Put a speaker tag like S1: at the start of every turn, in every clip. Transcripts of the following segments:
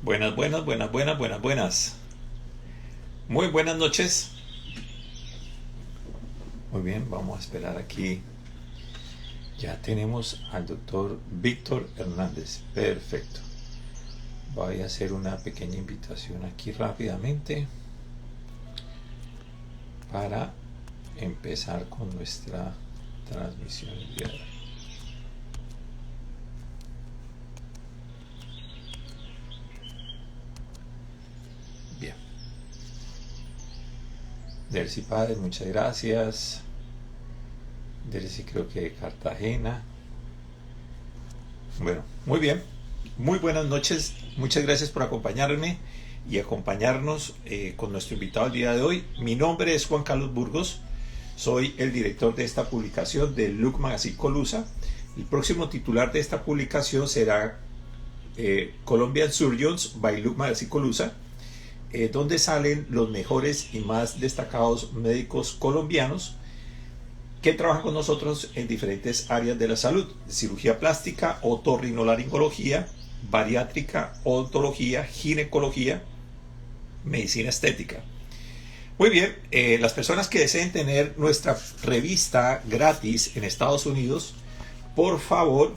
S1: Buenas, buenas, buenas, buenas, buenas, buenas. Muy buenas noches. Muy bien, vamos a esperar aquí. Ya tenemos al doctor Víctor Hernández. Perfecto. Voy a hacer una pequeña invitación aquí rápidamente para empezar con nuestra transmisión el día de hoy. Bien. Delcy Páez, muchas gracias. Delcy creo que de Cartagena. Bueno, muy bien. Muy buenas noches. Muchas gracias por acompañarme y acompañarnos con nuestro invitado el día de hoy. Mi nombre es Juan Carlos Burgos. Soy el director de esta publicación de Look Magazine Colusa. El próximo titular de esta publicación será Colombian Surgeons by Look Magazine Colusa, donde salen los mejores y más destacados médicos colombianos que trabajan con nosotros en diferentes áreas de la salud: cirugía plástica, otorrinolaringología, bariátrica, odontología, ginecología, medicina estética. Muy bien, las personas que deseen tener nuestra revista gratis en Estados Unidos, por favor,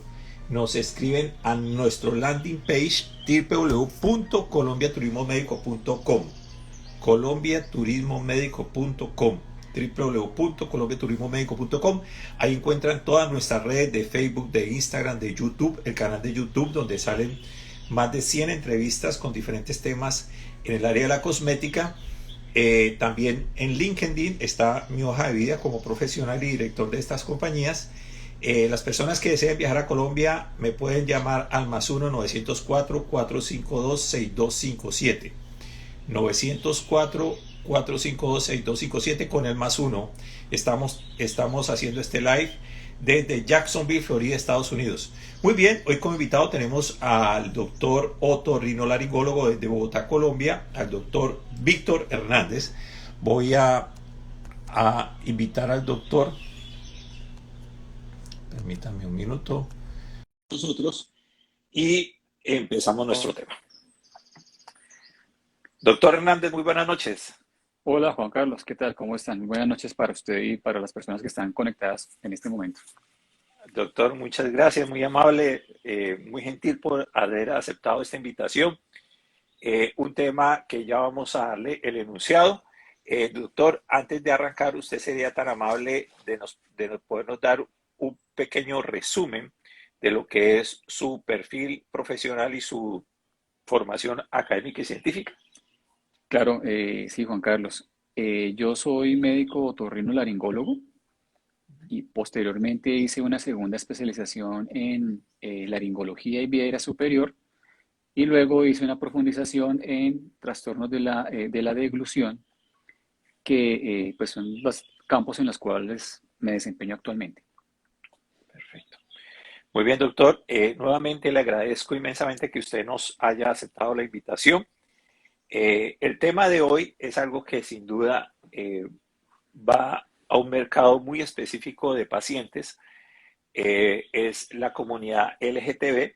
S1: nos escriben a nuestro landing page www.colombiaturismomedico.com colombiaturismomedico.com www.colombiaturismomedico.com. Ahí encuentran todas nuestras redes de Facebook, de Instagram, de YouTube, el canal de YouTube donde salen más de 100 entrevistas con diferentes temas en el área de la cosmética. También en LinkedIn está mi hoja de vida como profesional y director de estas compañías. Las personas que deseen viajar a Colombia me pueden llamar al más 1-904-452-6257. 904-452-6257 con el más 1. Estamos haciendo este live desde Jacksonville, Florida, Estados Unidos. Muy bien, hoy como invitado tenemos al doctor otorrinolaringólogo desde Bogotá, Colombia, al doctor Víctor Hernández. Voy a invitar al doctor. Permítame un minuto. Nosotros y empezamos nuestro tema. Doctor Hernández, muy buenas noches.
S2: Hola Juan Carlos, ¿qué tal? ¿Cómo están? Buenas noches para usted y para las personas que están conectadas en este momento.
S1: Doctor, muchas gracias, muy amable, muy gentil por haber aceptado esta invitación. Un tema que ya vamos a darle el enunciado. Doctor, antes de arrancar, usted sería tan amable de podernos dar un pequeño resumen de lo que es su perfil profesional y su formación académica y científica.
S2: Claro, sí, Juan Carlos. Yo soy médico otorrinolaringólogo y posteriormente hice una segunda especialización en laringología y vía aérea superior y luego hice una profundización en trastornos de la deglución, que pues son los campos en los cuales me desempeño actualmente.
S1: Perfecto. Muy bien, doctor. Nuevamente le agradezco inmensamente que usted nos haya aceptado la invitación. El tema de hoy es algo que sin duda va a un mercado muy específico de pacientes, es la comunidad LGTB,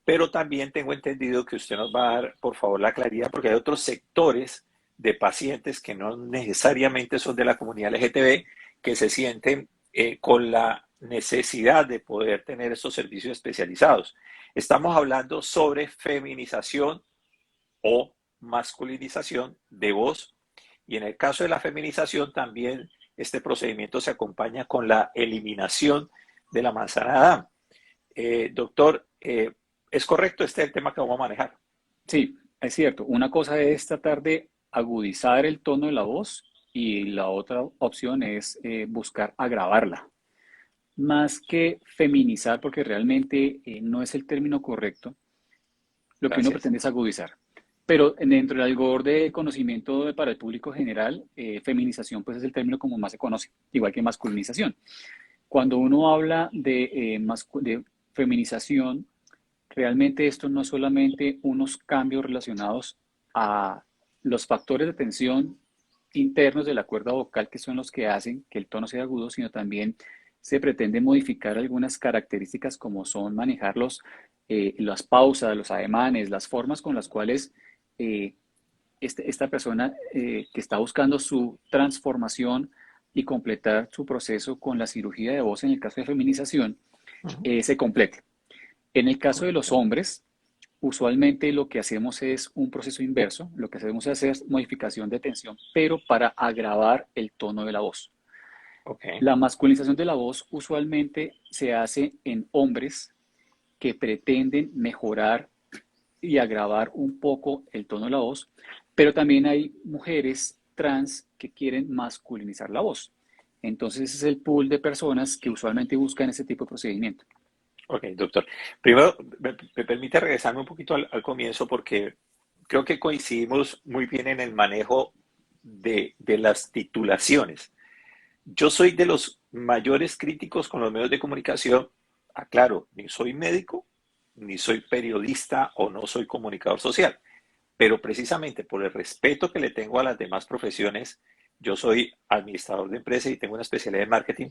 S1: pero también tengo entendido que usted nos va a dar, por favor, la claridad, porque hay otros sectores de pacientes que no necesariamente son de la comunidad LGTB, que se sienten con la necesidad de poder tener estos servicios especializados. Estamos hablando sobre feminización o masculinización de voz, y en el caso de la feminización también este procedimiento se acompaña con la eliminación de la manzana de Adán. Doctor, ¿es correcto este es el tema que vamos a manejar?
S2: Sí, es cierto. Una cosa es tratar de agudizar el tono de la voz y la otra opción es buscar agravarla. Más que feminizar, porque realmente no es el término correcto, lo que uno
S1: Gracias.
S2: pretende es agudizar. Pero dentro del algor de conocimiento para el público general, feminización pues es el término como más se conoce, igual que masculinización. Cuando uno habla de feminización, realmente esto no es solamente unos cambios relacionados a los factores de tensión internos de la cuerda vocal que son los que hacen que el tono sea agudo, sino también se pretende modificar algunas características como son manejar las pausas, los ademanes, las formas con las cuales esta persona que está buscando su transformación y completar su proceso con la cirugía de voz en el caso de feminización,
S1: Ujú.
S2: se complete. En el caso de los
S1: Correcto.
S2: hombres, usualmente lo que hacemos es un proceso inverso, lo que hacemos es hacer modificación de tensión, pero para agravar el tono de la voz.
S1: Ok.
S2: La masculinización de la voz usualmente se hace en hombres que pretenden mejorar y agravar un poco el tono de la voz, pero también hay mujeres trans que quieren masculinizar la voz. Entonces ese es el pool de personas que usualmente buscan ese tipo de procedimiento.
S1: Ok, doctor. Primero, me permite regresarme un poquito al comienzo porque creo que coincidimos muy bien en el manejo de las titulaciones. Yo soy de los mayores críticos con los medios de comunicación. Aclaro, ni soy médico, ni soy periodista o no soy comunicador social, pero precisamente por el respeto que le tengo a las demás profesiones, yo soy administrador de empresa y tengo una especialidad en marketing.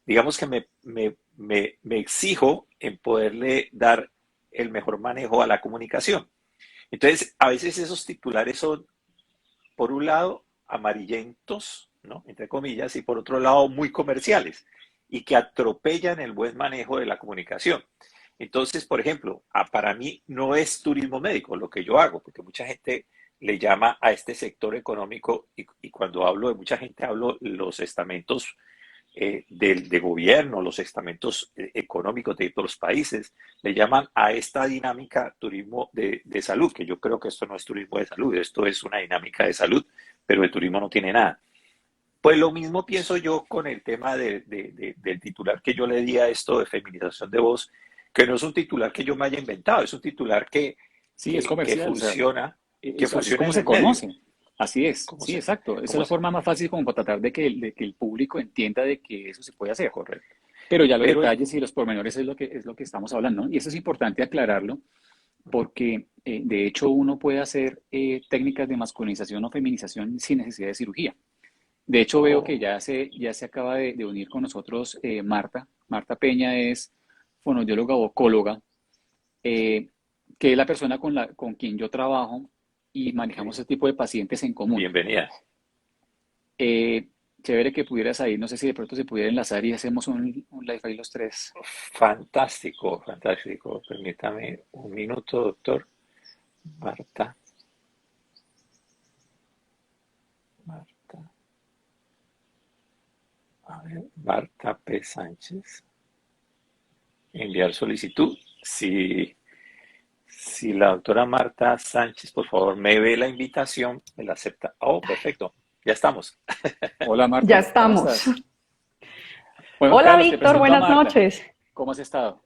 S1: Digamos que me exijo en poderle dar el mejor manejo a la comunicación. Entonces, a veces esos titulares son, por un lado, amarillentos, ¿no? Entre comillas, y por otro lado, muy comerciales y que atropellan el buen manejo de la comunicación. Entonces, por ejemplo, para mí no es turismo médico lo que yo hago, porque mucha gente le llama a este sector económico y cuando hablo de mucha gente hablo los estamentos de gobierno, los estamentos económicos de todos los países, le llaman a esta dinámica turismo de salud, que yo creo que esto no es turismo de salud, esto es una dinámica de salud, pero el turismo no tiene nada. Pues lo mismo pienso yo con el tema del titular que yo le di a esto de feminización de voz, que no es un titular que yo me haya inventado, es un titular
S2: Sí, es comercial, o sea,
S1: que
S2: así es
S1: funciona
S2: como
S1: en
S2: se
S1: el medio.
S2: conoce. Así es,
S1: ¿Cómo
S2: sí,
S1: se,
S2: exacto. Esa es
S1: cómo
S2: la
S1: se?
S2: forma más fácil como para tratar de que el público entienda de que eso se puede hacer.
S1: Correcto.
S2: Pero ya los
S1: Pero,
S2: detalles y los pormenores es lo que estamos hablando, ¿no? Y eso es importante aclararlo porque de hecho uno puede hacer técnicas de masculinización o feminización sin necesidad de cirugía. De hecho veo que
S1: oh,
S2: ya se acaba de unir con nosotros Marta. Marta Peña es fonoaudióloga vocóloga, eh, que es la persona con quien yo trabajo y
S1: ok,
S2: manejamos ese tipo de pacientes en común.
S1: bienvenida.
S2: Eh, Chévere que pudieras ahí, no sé si de pronto se pudiera enlazar y hacemos un live ahí los tres.
S1: Fantástico, fantástico. Permítame un minuto, doctor. Marta, Marta, a ver, Marta P. Sánchez. Enviar solicitud. Si la doctora Marta Sánchez, por favor, me ve la invitación, me la acepta. Oh, perfecto. Ya estamos.
S2: Hola
S3: Ya
S2: Marta, ¿cómo
S3: estamos.
S2: estás? Bueno,
S3: Hola
S2: Carlos, te
S3: Víctor,
S2: presento a
S3: buenas
S2: Marta.
S3: noches.
S2: ¿Cómo has estado?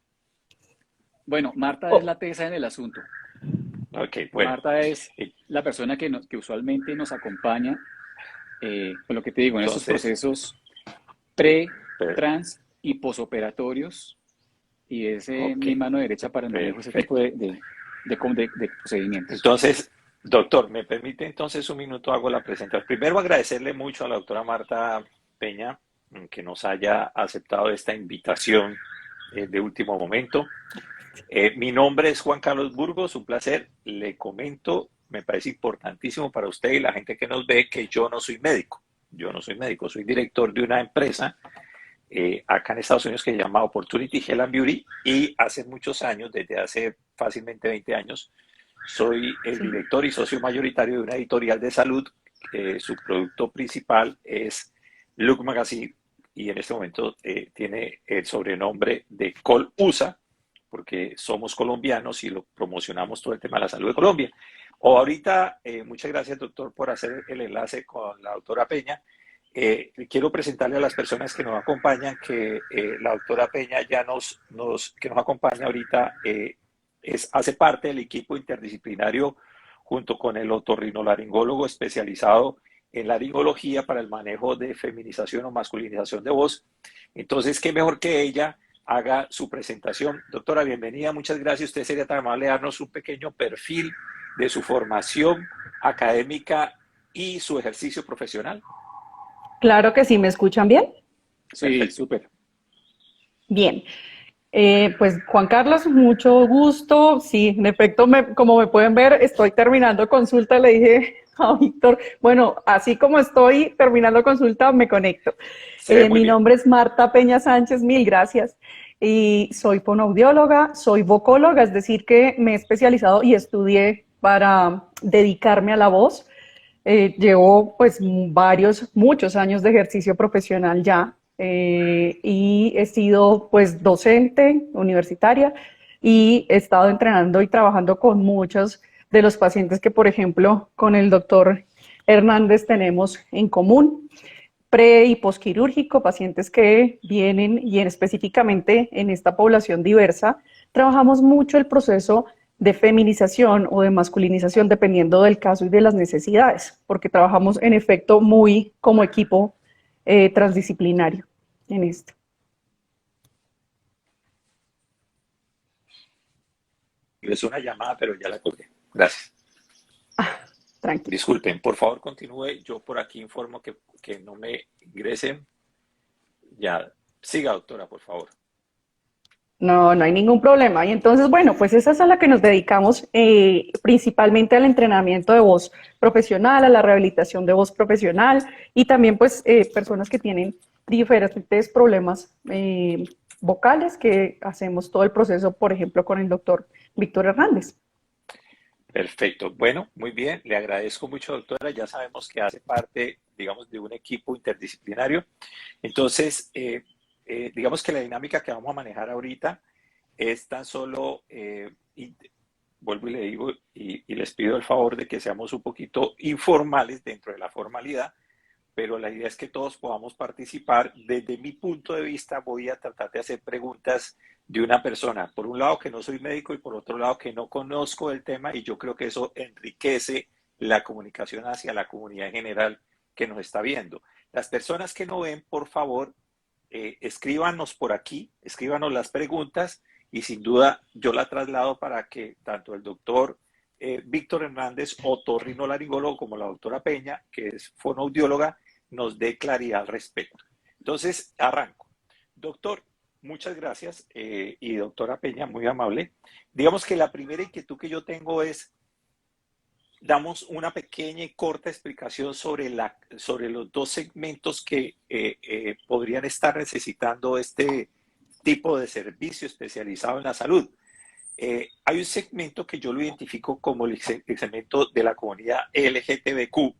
S2: Bueno, Marta es
S3: Oh,
S2: la tesa en el asunto.
S1: Ok, bueno.
S2: Marta es
S1: Y
S2: la persona que usualmente nos acompaña, con lo que te digo, en estos
S1: entonces,
S2: procesos pre,
S1: per-
S2: trans y posoperatorios, y es
S1: ok,
S2: mi mano derecha para el manejo de ese tipo
S1: perfecto.
S2: de procedimientos.
S1: Entonces, doctor, ¿me permite entonces un minuto? Hago la presentación. Primero, agradecerle mucho a la doctora Marta Peña que nos haya aceptado esta invitación de último momento. Mi nombre es Juan Carlos Burgos, un placer. Le comento, me parece importantísimo para usted y la gente que nos ve que yo no soy médico. Yo no soy médico, soy director de una empresa acá en Estados Unidos que se llama Opportunity Health and Beauty y hace muchos años, desde hace fácilmente 20 años, soy el
S3: sí.
S1: director y socio mayoritario de una editorial de salud. Su producto principal es Look Magazine y en este momento tiene el sobrenombre de Col USA porque somos colombianos y lo promocionamos todo el tema de la salud de Colombia. O ahorita, muchas gracias doctor por hacer el enlace con la doctora Peña. Quiero presentarle a las personas que nos acompañan que la doctora Peña ya que nos acompaña ahorita hace parte del equipo interdisciplinario junto con el otorrinolaringólogo especializado en laringología para el manejo de feminización o masculinización de voz. Entonces, qué mejor que ella haga su presentación. Doctora, bienvenida, muchas gracias. Usted sería tan amable de darnos un pequeño perfil de su formación académica y su ejercicio profesional.
S3: Claro que sí, ¿me escuchan bien?
S2: Sí,
S1: Perfecto.
S2: súper.
S3: Bien. Pues Juan Carlos, mucho gusto. Sí, en efecto, como me pueden ver, estoy terminando consulta. Le dije a Víctor, bueno, así como estoy terminando consulta, me conecto.
S1: Se ve muy
S3: Mi
S1: bien.
S3: nombre es Marta Peña Sánchez, mil gracias. Y soy fonoaudióloga, soy vocóloga, es decir, que me he especializado y estudié para dedicarme a la voz. Llevo pues muchos años de ejercicio profesional ya, y he sido pues docente universitaria y he estado entrenando y trabajando con muchos de los pacientes que, por ejemplo, con el doctor Hernández tenemos en común, pre y posquirúrgico, pacientes que vienen y específicamente en esta población diversa, trabajamos mucho el proceso de feminización o de masculinización dependiendo del caso y de las necesidades, porque trabajamos en efecto muy como equipo transdisciplinario en esto.
S1: Es una llamada, pero ya la colgué. Gracias.
S3: Tranquilo.
S1: Disculpen, por favor continúe. Yo por aquí informo que no me ingresen. Ya, siga, doctora, por favor.
S3: No, no hay ningún problema. Y entonces, bueno, pues esa es a la que nos dedicamos, principalmente al entrenamiento de voz profesional, a la rehabilitación de voz profesional y también pues personas que tienen diferentes problemas vocales, que hacemos todo el proceso, por ejemplo, con el doctor Víctor Hernández.
S1: Perfecto. Bueno, muy bien. Le agradezco mucho, doctora. Ya sabemos que hace parte, digamos, de un equipo interdisciplinario. Entonces, digamos que la dinámica que vamos a manejar ahorita es tan solo, y vuelvo y le digo, y les pido el favor de que seamos un poquito informales dentro de la formalidad, pero la idea es que todos podamos participar. Desde mi punto de vista voy a tratar de hacer preguntas de una persona, por un lado que no soy médico y por otro lado que no conozco el tema, y yo creo que eso enriquece la comunicación hacia la comunidad en general que nos está viendo. Las personas que no ven, por favor, escríbanos por aquí, escríbanos las preguntas y sin duda yo la traslado para que tanto el doctor Víctor Hernández, otorrinolaringólogo, como la doctora Peña, que es fonoaudióloga, nos dé claridad al respecto. Entonces, arranco. Doctor, muchas gracias, y doctora Peña, muy amable. Digamos que la primera inquietud que yo tengo es, damos una pequeña y corta explicación sobre los dos segmentos que podrían estar necesitando este tipo de servicio especializado en la salud. Hay un segmento que yo lo identifico como el segmento de la comunidad LGTBQ,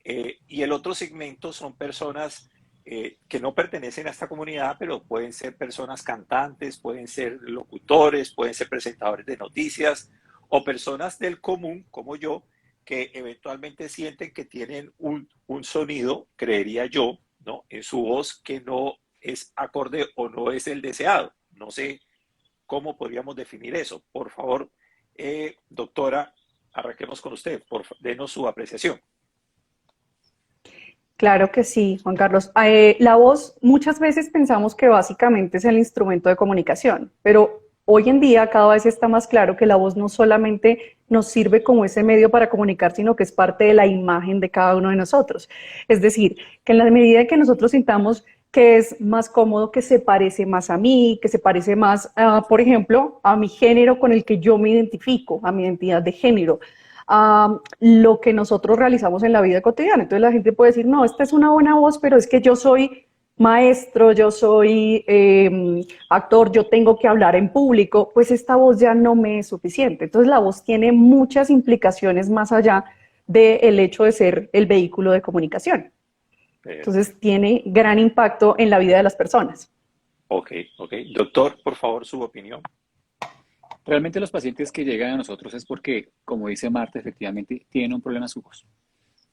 S1: y el otro segmento son personas que no pertenecen a esta comunidad, pero pueden ser personas cantantes, pueden ser locutores, pueden ser presentadores de noticias o personas del común, como yo, que eventualmente sienten que tienen un sonido, creería yo, ¿no?, en su voz que no es acorde o no es el deseado. No sé cómo podríamos definir eso. Por favor, doctora, arranquemos con usted. Denos su apreciación.
S3: Claro que sí, Juan Carlos. La voz, muchas veces pensamos que básicamente es el instrumento de comunicación, pero hoy en día cada vez está más claro que la voz no solamente nos sirve como ese medio para comunicar, sino que es parte de la imagen de cada uno de nosotros. Es decir, que en la medida que nosotros sintamos que es más cómodo, que se parece más a mí, que se parece más, por ejemplo, a mi género con el que yo me identifico, a mi identidad de género, a lo que nosotros realizamos en la vida cotidiana. Entonces la gente puede decir, no, esta es una buena voz, pero es que yo soy maestro, yo soy actor, yo tengo que hablar en público, pues esta voz ya no me es suficiente. Entonces la voz tiene muchas implicaciones más allá del hecho de ser el vehículo de comunicación. Entonces
S1: Perfecto.
S3: tiene gran impacto en la vida de las personas.
S1: Ok, ok. Doctor, por favor, su opinión.
S2: Realmente los pacientes que llegan a nosotros es porque, como dice Marta, efectivamente tienen un problema en su voz.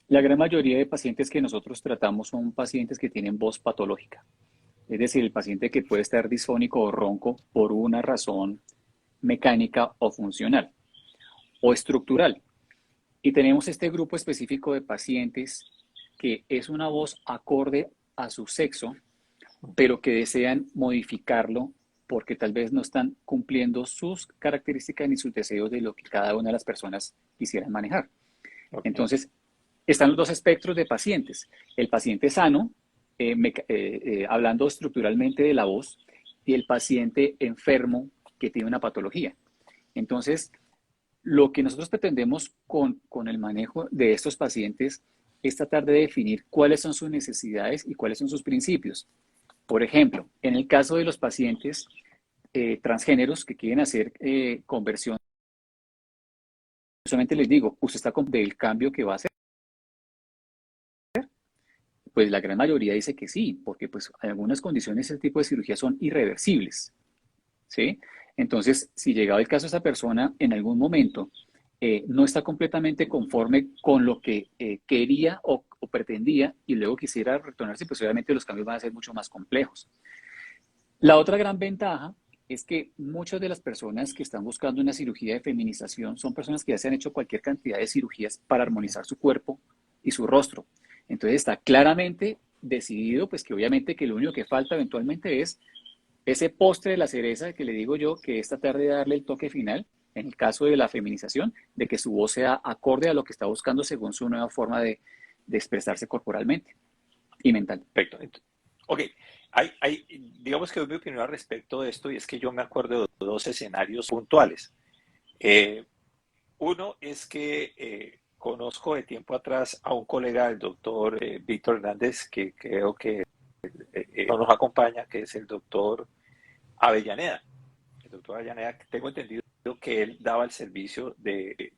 S2: La gran mayoría de pacientes que nosotros tratamos son pacientes que tienen voz patológica. Es decir, el paciente que puede estar disfónico o ronco por una razón mecánica o funcional o estructural. Y tenemos este grupo específico de pacientes que es una voz acorde a su sexo, pero que desean modificarlo porque tal vez no están cumpliendo sus características ni sus deseos de lo que cada una de las personas quisieran manejar.
S1: Ok,
S2: Entonces, están los dos espectros de pacientes. El paciente sano, hablando estructuralmente de la voz, y el paciente enfermo que tiene una patología. Entonces, lo que nosotros pretendemos con el manejo de estos pacientes es tratar de definir cuáles son sus necesidades y cuáles son sus principios. Por ejemplo, en el caso de los pacientes transgéneros que quieren hacer conversión, solamente les digo, ¿usted está con del cambio que va a hacer? Pues la gran mayoría dice que sí, porque pues en algunas condiciones ese tipo de cirugías son irreversibles, ¿sí? Entonces, si llegado el caso esa persona en algún momento no está completamente conforme con lo que quería o pretendía y luego quisiera retornarse, pues obviamente los cambios van a ser mucho más complejos. La otra gran ventaja es que muchas de las personas que están buscando una cirugía de feminización son personas que ya se han hecho cualquier cantidad de cirugías para armonizar su cuerpo y su rostro. Entonces está claramente decidido, pues que obviamente que lo único que falta eventualmente es ese postre de la cereza que le digo yo, que es tratar de darle el toque final, en el caso de la feminización, de que su voz sea acorde a lo que está buscando según su nueva forma de expresarse corporalmente y mental.
S1: Perfecto. Ok, digamos que doy mi opinión al respecto de esto y es que yo me acuerdo de dos escenarios puntuales. Uno es que conozco de tiempo atrás a un colega, el doctor Víctor Hernández, que creo que no nos acompaña, que es el doctor Avellaneda. El doctor Avellaneda, tengo entendido que él daba el servicio de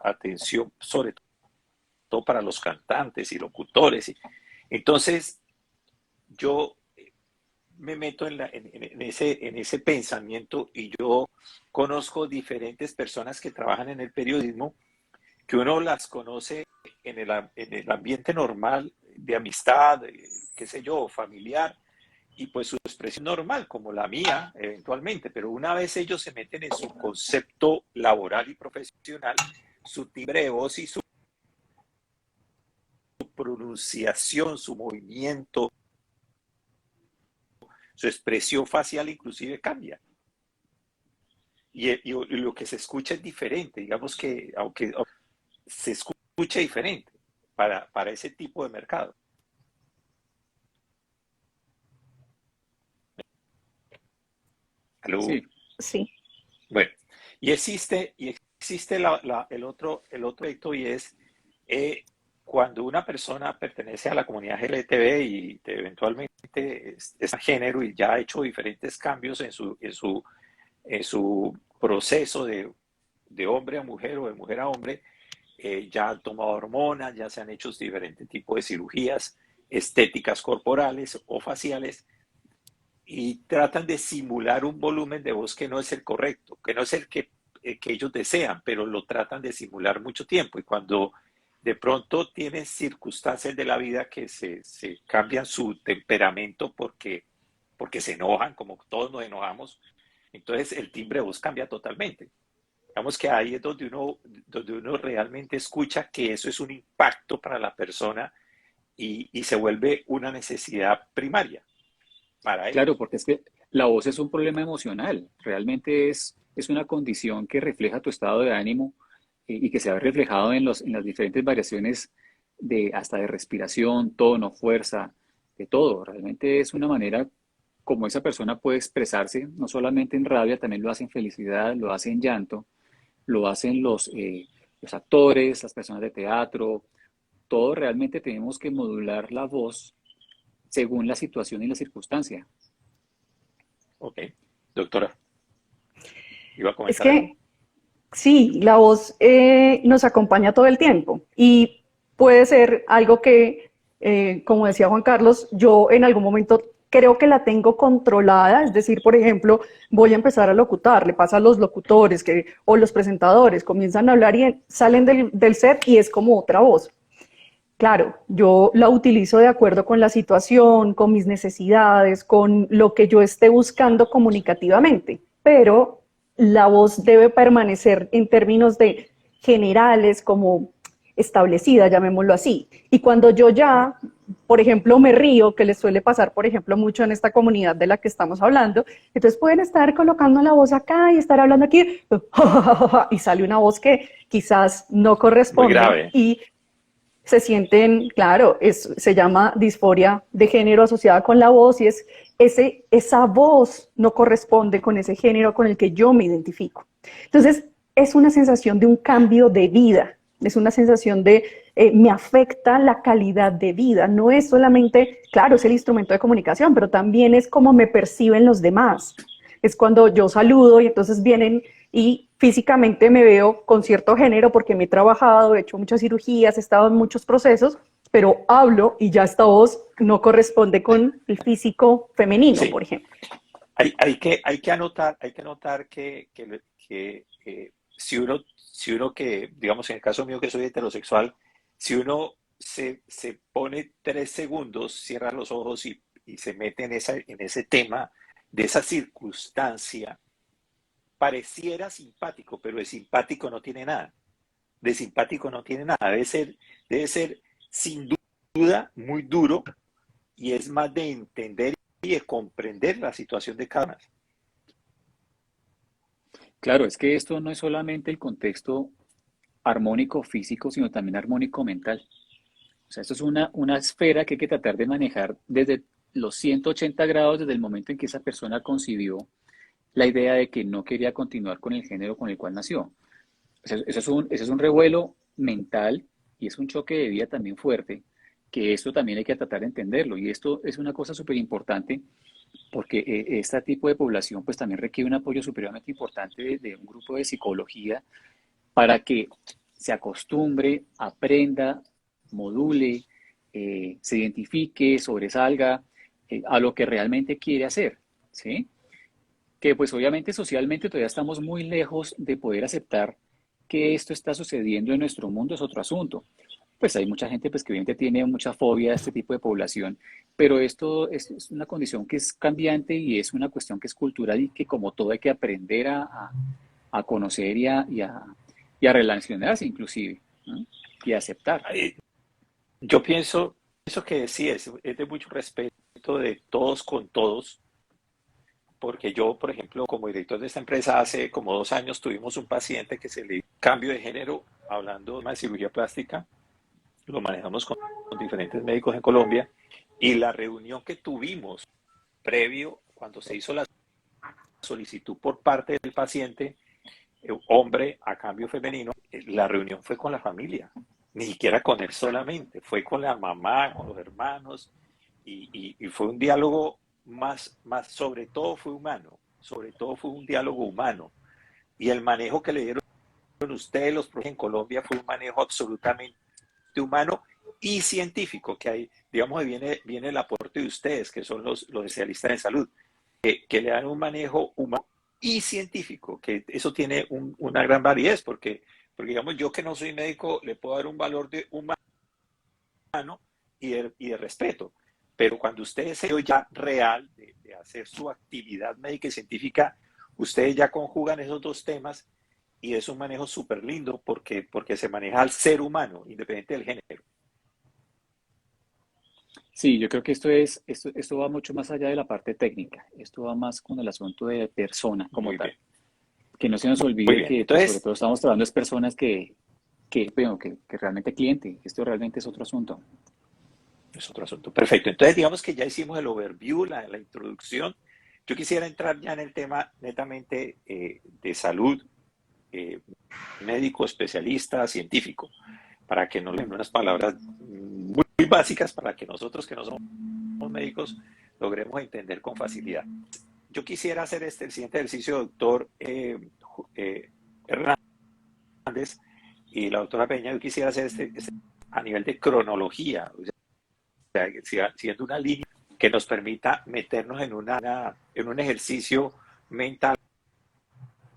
S1: atención, sobre todo para los cantantes y locutores. Entonces, yo me meto en ese pensamiento y yo conozco diferentes personas que trabajan en el periodismo, que uno las conoce en el ambiente normal de amistad, qué sé yo, familiar, y pues su expresión normal, como la mía, eventualmente, pero una vez ellos se meten en su concepto laboral y profesional, su timbre de voz y su pronunciación, su movimiento, su expresión facial inclusive cambia. Y lo que se escucha es diferente, digamos que aunque se escucha diferente para ese tipo de mercado. ¿Aló?
S2: Sí.
S3: Sí.
S1: Bueno, y existe el otro aspecto y es cuando una persona pertenece a la comunidad LGTB y eventualmente es género y ya ha hecho diferentes cambios en su proceso de hombre a mujer o de mujer a hombre, ya han tomado hormonas, ya se han hecho diferentes tipos de cirugías estéticas corporales o faciales y tratan de simular un volumen de voz que no es el correcto, que no es el que ellos desean, pero lo tratan de simular mucho tiempo. Y cuando de pronto tienen circunstancias de la vida que se cambian su temperamento porque se enojan, como todos nos enojamos, entonces el timbre de voz cambia totalmente. Digamos que ahí es donde uno realmente escucha que eso es un impacto para la persona y se vuelve una necesidad primaria para
S2: Claro,
S1: ellos.
S2: porque es que la voz es un problema emocional, realmente es una condición que refleja tu estado de ánimo y que se ve reflejado en las diferentes variaciones hasta de respiración, tono, fuerza, de todo. Realmente es una manera como esa persona puede expresarse, no solamente en rabia, también lo hace en felicidad, lo hace en llanto, lo hacen los actores, las personas de teatro, todo realmente tenemos que modular la voz según la situación y la circunstancia.
S1: Ok, doctora, ¿iba a
S3: Es
S1: comentar algo?
S3: que sí, la voz nos acompaña todo el tiempo y puede ser algo que, como decía Juan Carlos, yo en algún momento creo que la tengo controlada, es decir, por ejemplo, voy a empezar a locutar, le pasa a los locutores o los presentadores, comienzan a hablar y salen del set y es como otra voz. Claro, yo la utilizo de acuerdo con la situación, con mis necesidades, con lo que yo esté buscando comunicativamente, pero la voz debe permanecer en términos de generales, como establecida, llamémoslo así. Y cuando yo ya, por ejemplo, me río, que les suele pasar, por ejemplo, mucho en esta comunidad de la que estamos hablando, entonces pueden estar colocando la voz acá y estar hablando aquí, y sale una voz que quizás no
S1: Muy
S3: corresponde
S1: grave.
S3: y se sienten, claro, se llama disforia de género asociada con la voz y es esa voz no corresponde con ese género con el que yo me identifico. Entonces, es una sensación de un cambio de vida, es una sensación de me afecta la calidad de vida, no es solamente, claro, es el instrumento de comunicación, pero también es cómo me perciben los demás. Es cuando yo saludo y entonces vienen y físicamente me veo con cierto género porque me he trabajado, he hecho muchas cirugías, he estado en muchos procesos, pero hablo y ya esta voz no corresponde con el físico femenino,
S1: Sí,
S3: por ejemplo.
S1: hay que anotar que si uno que, digamos en el caso mío que soy heterosexual, si uno se pone 3 segundos, cierra los ojos y se mete en ese tema de esa circunstancia, pareciera simpático, pero de simpático no tiene nada. De simpático no tiene nada. Debe ser sin duda muy duro y es más de entender y de comprender la situación de cada uno.
S2: Claro, es que esto no es solamente el contexto armónico físico, sino también armónico mental. O sea, esto es una esfera que hay que tratar de manejar desde los 180 grados, desde el momento en que esa persona concibió la idea de que no quería continuar con el género con el cual nació. O sea, eso es un revuelo mental y es un choque de vida también fuerte, que esto también hay que tratar de entenderlo. Y esto es una cosa súper importante porque este tipo de población pues también requiere un apoyo supremamente importante de un grupo de psicología para que se acostumbre, aprenda, module, se identifique, sobresalga a lo que realmente quiere hacer, ¿sí? Que pues obviamente socialmente todavía estamos muy lejos de poder aceptar que esto está sucediendo en nuestro mundo, es otro asunto. Pues hay mucha gente pues, que obviamente tiene mucha fobia a este tipo de población, pero esto es una condición que es cambiante y es una cuestión que es cultural y que como todo hay que aprender a conocer y a relacionarse inclusive, ¿no? Y a aceptar.
S1: Yo pienso que sí, es de mucho respeto de todos con todos, porque yo, por ejemplo, como director de esta empresa, hace como 2 años tuvimos un paciente que se le cambio de género, hablando de una cirugía plástica, lo manejamos con diferentes médicos en Colombia, y la reunión que tuvimos previo, cuando se hizo la solicitud por parte del paciente, hombre a cambio femenino, la reunión fue con la familia, ni siquiera con él solamente, fue con la mamá, con los hermanos, y fue un diálogo sobre todo fue humano, sobre todo fue un diálogo humano, y el manejo que le dieron ustedes, los profes en Colombia, fue un manejo absolutamente humano y científico, que ahí, digamos, viene el aporte de ustedes, que son los especialistas en salud, que le dan un manejo humano y científico, que eso tiene una gran validez, porque digamos, yo que no soy médico, le puedo dar un valor de humano y de respeto, pero cuando ustedes se ya real de hacer su actividad médica y científica, ustedes ya conjugan esos dos temas y es un manejo súper lindo porque se maneja al ser humano, independiente del género.
S2: Sí, yo creo que esto va mucho más allá de la parte técnica. Esto va más con el asunto de persona como
S1: Muy
S2: tal.
S1: bien,
S2: Que no se nos
S1: muy
S2: olvide
S1: bien.
S2: que, pues, sobre
S1: Entonces,
S2: todo estamos tratando de personas bueno, que realmente cliente. Esto realmente es otro asunto.
S1: es otro asunto. Perfecto. Entonces, digamos que ya hicimos el overview, la introducción. Yo quisiera entrar ya en el tema netamente de salud, eh, médico, especialista, científico, para que no en unas palabras muy básicas para que nosotros que no somos médicos logremos entender con facilidad. Yo quisiera hacer el siguiente ejercicio, doctor Hernández y la doctora Peña. Yo quisiera hacer a nivel de cronología, o sea, siguiendo una línea que nos permita meternos en un ejercicio mental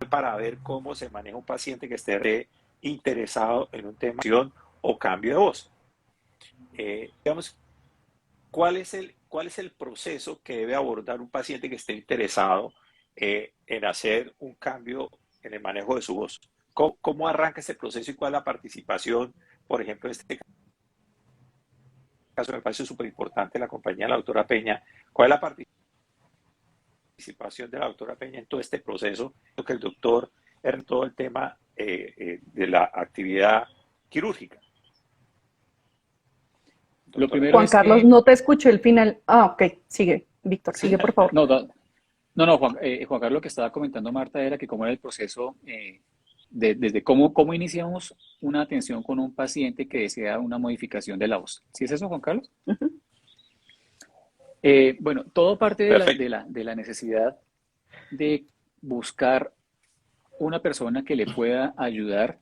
S1: para ver cómo se maneja un paciente que esté interesado en un tema o cambio de voz. Digamos, cuál es el proceso que debe abordar un paciente que esté interesado en hacer un cambio en el manejo de su voz? ¿Cómo arranca ese proceso y cuál es la participación? Por ejemplo, en este caso me parece súper importante la compañía de la doctora Peña. ¿Cuál es la participación de la doctora Peña en todo este proceso? Que el doctor en todo el tema de la actividad quirúrgica.
S2: Lo
S1: Doctora
S2: primero
S3: Juan
S2: es
S3: Carlos,
S2: que,
S3: no te escuché el final. Ah, ok, sigue. Víctor,
S1: Sí,
S3: sigue por favor.
S2: No, Juan Carlos, lo que estaba comentando Marta era que cómo era el proceso desde cómo iniciamos una atención con un paciente que desea una modificación de la voz. ¿Sí es eso, Juan Carlos?
S3: Ujú.
S2: Bueno, todo parte
S1: perfecto.
S2: de la necesidad de buscar una persona que le pueda ayudar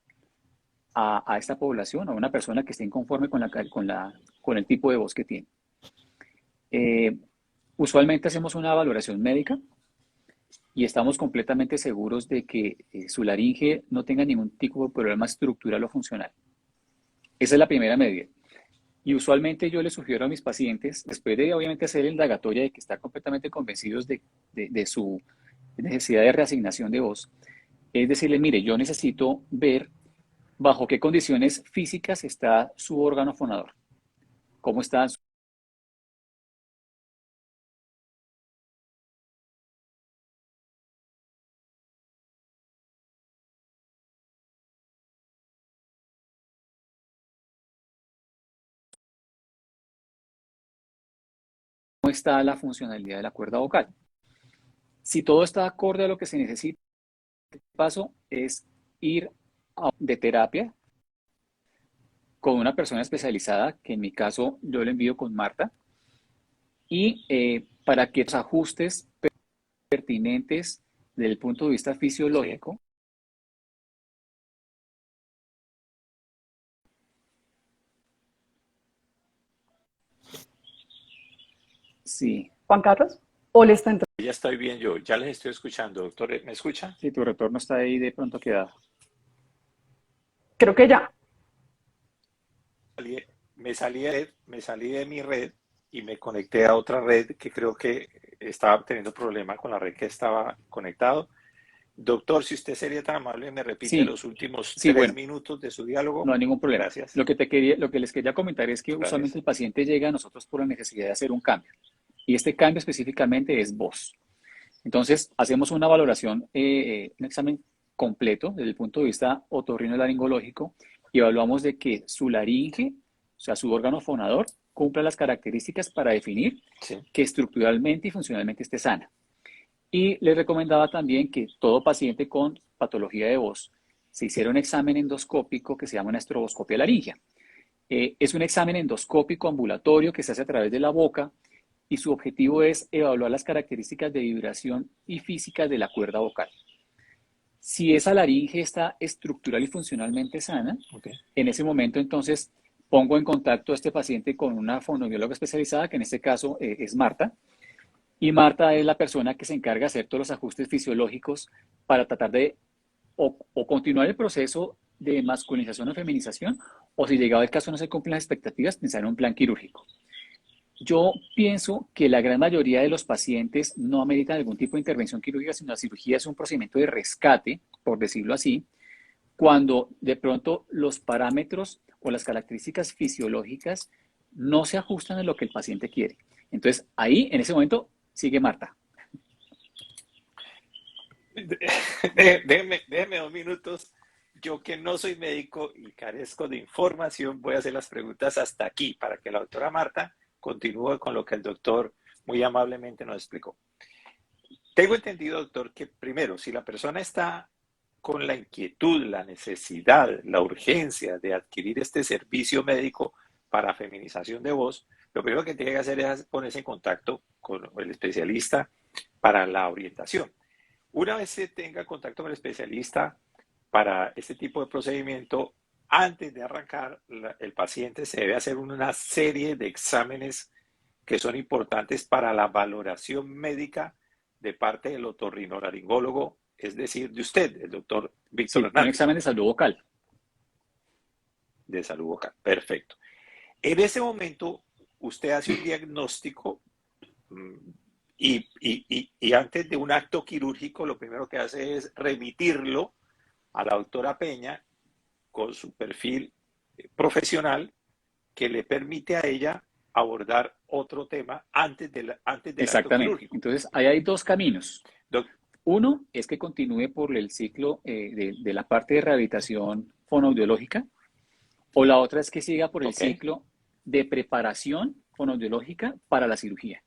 S2: a esta población, a una persona que esté inconforme con el tipo de voz que tiene. Eh, Usualmente hacemos una valoración médica y estamos completamente seguros de que su laringe no tenga ningún tipo de problema estructural o funcional. Esa es la primera medida. Y usualmente yo les sugiero a mis pacientes, después de obviamente hacer el indagatoria de que están completamente convencidos de su necesidad de reasignación de voz, es decirle, mire, yo necesito ver bajo qué condiciones físicas está su órgano fonador, cómo está, cómo está la funcionalidad de la cuerda vocal. Si todo está acorde a lo que se necesita, el paso es ir de terapia con una persona especializada, que en mi caso yo le envío con Marta, y para que los ajustes pertinentes desde el punto de vista
S1: Sí.
S2: fisiológico, sí,
S3: Juan Carlos, ¿o le está entrando?
S1: Ya estoy bien yo, ya les estoy escuchando, doctor. ¿Me escucha?
S2: si tu retorno está ahí de pronto quedado.
S3: Creo que ya.
S1: Salí- me salí de mi red y me conecté a otra red que creo que estaba teniendo problema con la red que estaba conectado. Doctor, si usted sería tan amable, me repite
S2: Sí,
S1: los últimos
S2: sí,
S1: tres
S2: bueno,
S1: minutos de su diálogo.
S2: no hay ningún problema.
S1: Gracias,
S2: Lo que les quería comentar es que usualmente
S1: gracias.
S2: el paciente llega a nosotros por la necesidad de hacer un cambio. Y este cambio específicamente es voz. Entonces, hacemos una valoración, un examen completo desde el punto de vista otorrinolaringológico y evaluamos de que su laringe, o sea, su órgano fonador, cumpla las características para definir
S1: Sí,
S2: que estructuralmente y funcionalmente esté sana. Y les recomendaba también que todo paciente con patología de voz se hiciera un examen endoscópico que se llama una estroboscopia laringea. Es un examen endoscópico ambulatorio que se hace a través de la boca y su objetivo es evaluar las características de vibración y física de la cuerda vocal. Si esa laringe está estructural y funcionalmente sana,
S1: ok.
S2: en ese momento entonces pongo en contacto a este paciente con una fonoaudióloga especializada, que en este caso es Marta, y Marta es la persona que se encarga de hacer todos los ajustes fisiológicos para tratar de o continuar el proceso de masculinización o feminización, o si llegado el caso no se cumplen las expectativas, pensar en un plan quirúrgico. Yo pienso que la gran mayoría de los pacientes no ameritan algún tipo de intervención quirúrgica, sino la cirugía es un procedimiento de rescate, por decirlo así, cuando de pronto los parámetros o las características fisiológicas no se ajustan a lo que el paciente quiere. Entonces, ahí, en ese momento, sigue Marta.
S1: Déjeme 2 minutos. Yo que no soy médico y carezco de información, voy a hacer las preguntas hasta aquí para que la doctora Marta continúe con lo que el doctor muy amablemente nos explicó. Tengo entendido, doctor, que primero, si la persona está con la inquietud, la necesidad, la urgencia de adquirir este servicio médico para feminización de voz, lo primero que tiene que hacer es ponerse en contacto con el especialista para la orientación. Una vez se tenga contacto con el especialista para este tipo de procedimiento, antes de arrancar, el paciente se debe hacer una serie de exámenes que son importantes para la valoración médica de parte del otorrinolaringólogo, es decir, de usted, el doctor Víctor
S2: Sí, un
S1: Hernández,
S2: examen de salud vocal.
S1: de salud vocal. Perfecto. En ese momento, usted hace un diagnóstico mm, y antes de un acto quirúrgico, lo primero que hace es remitirlo a la doctora Peña con su perfil profesional que le permite a ella abordar otro tema antes del acto
S2: Exactamente.
S1: quirúrgico.
S2: Entonces, ahí hay dos caminos.
S1: Doc,
S2: Uno es que continúe por el ciclo de la parte de rehabilitación fonoaudiológica, o la otra es que siga por el
S1: ok,
S2: ciclo de preparación fonoaudiológica para la cirugía.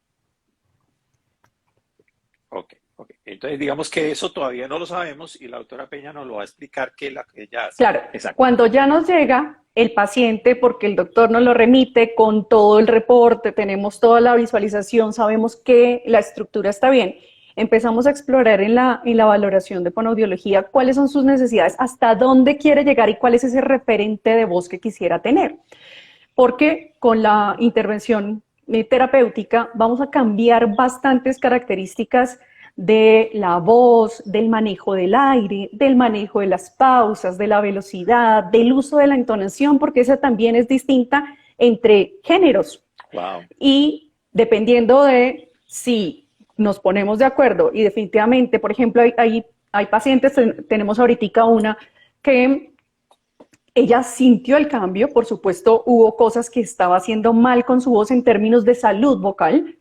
S1: Ok, ok. Entonces, digamos que eso todavía no lo sabemos y la doctora Peña nos lo va a explicar qué es lo que ella hace.
S3: Claro,
S2: Exacto.
S3: cuando ya nos llega el paciente, porque el doctor nos lo remite con todo el reporte, tenemos toda la visualización, sabemos que la estructura está bien, empezamos a explorar en la valoración de fonoaudiología cuáles son sus necesidades, hasta dónde quiere llegar y cuál es ese referente de voz que quisiera tener. Porque con la intervención terapéutica vamos a cambiar bastantes características de la voz, del manejo del aire, del manejo de las pausas, de la velocidad, del uso de la entonación, porque esa también es distinta entre géneros.
S1: Wow.
S3: Y dependiendo de si nos ponemos de acuerdo y definitivamente, por ejemplo, hay pacientes, tenemos ahorita una que ella sintió el cambio, por supuesto, hubo cosas que estaba haciendo mal con su voz en términos de salud vocal,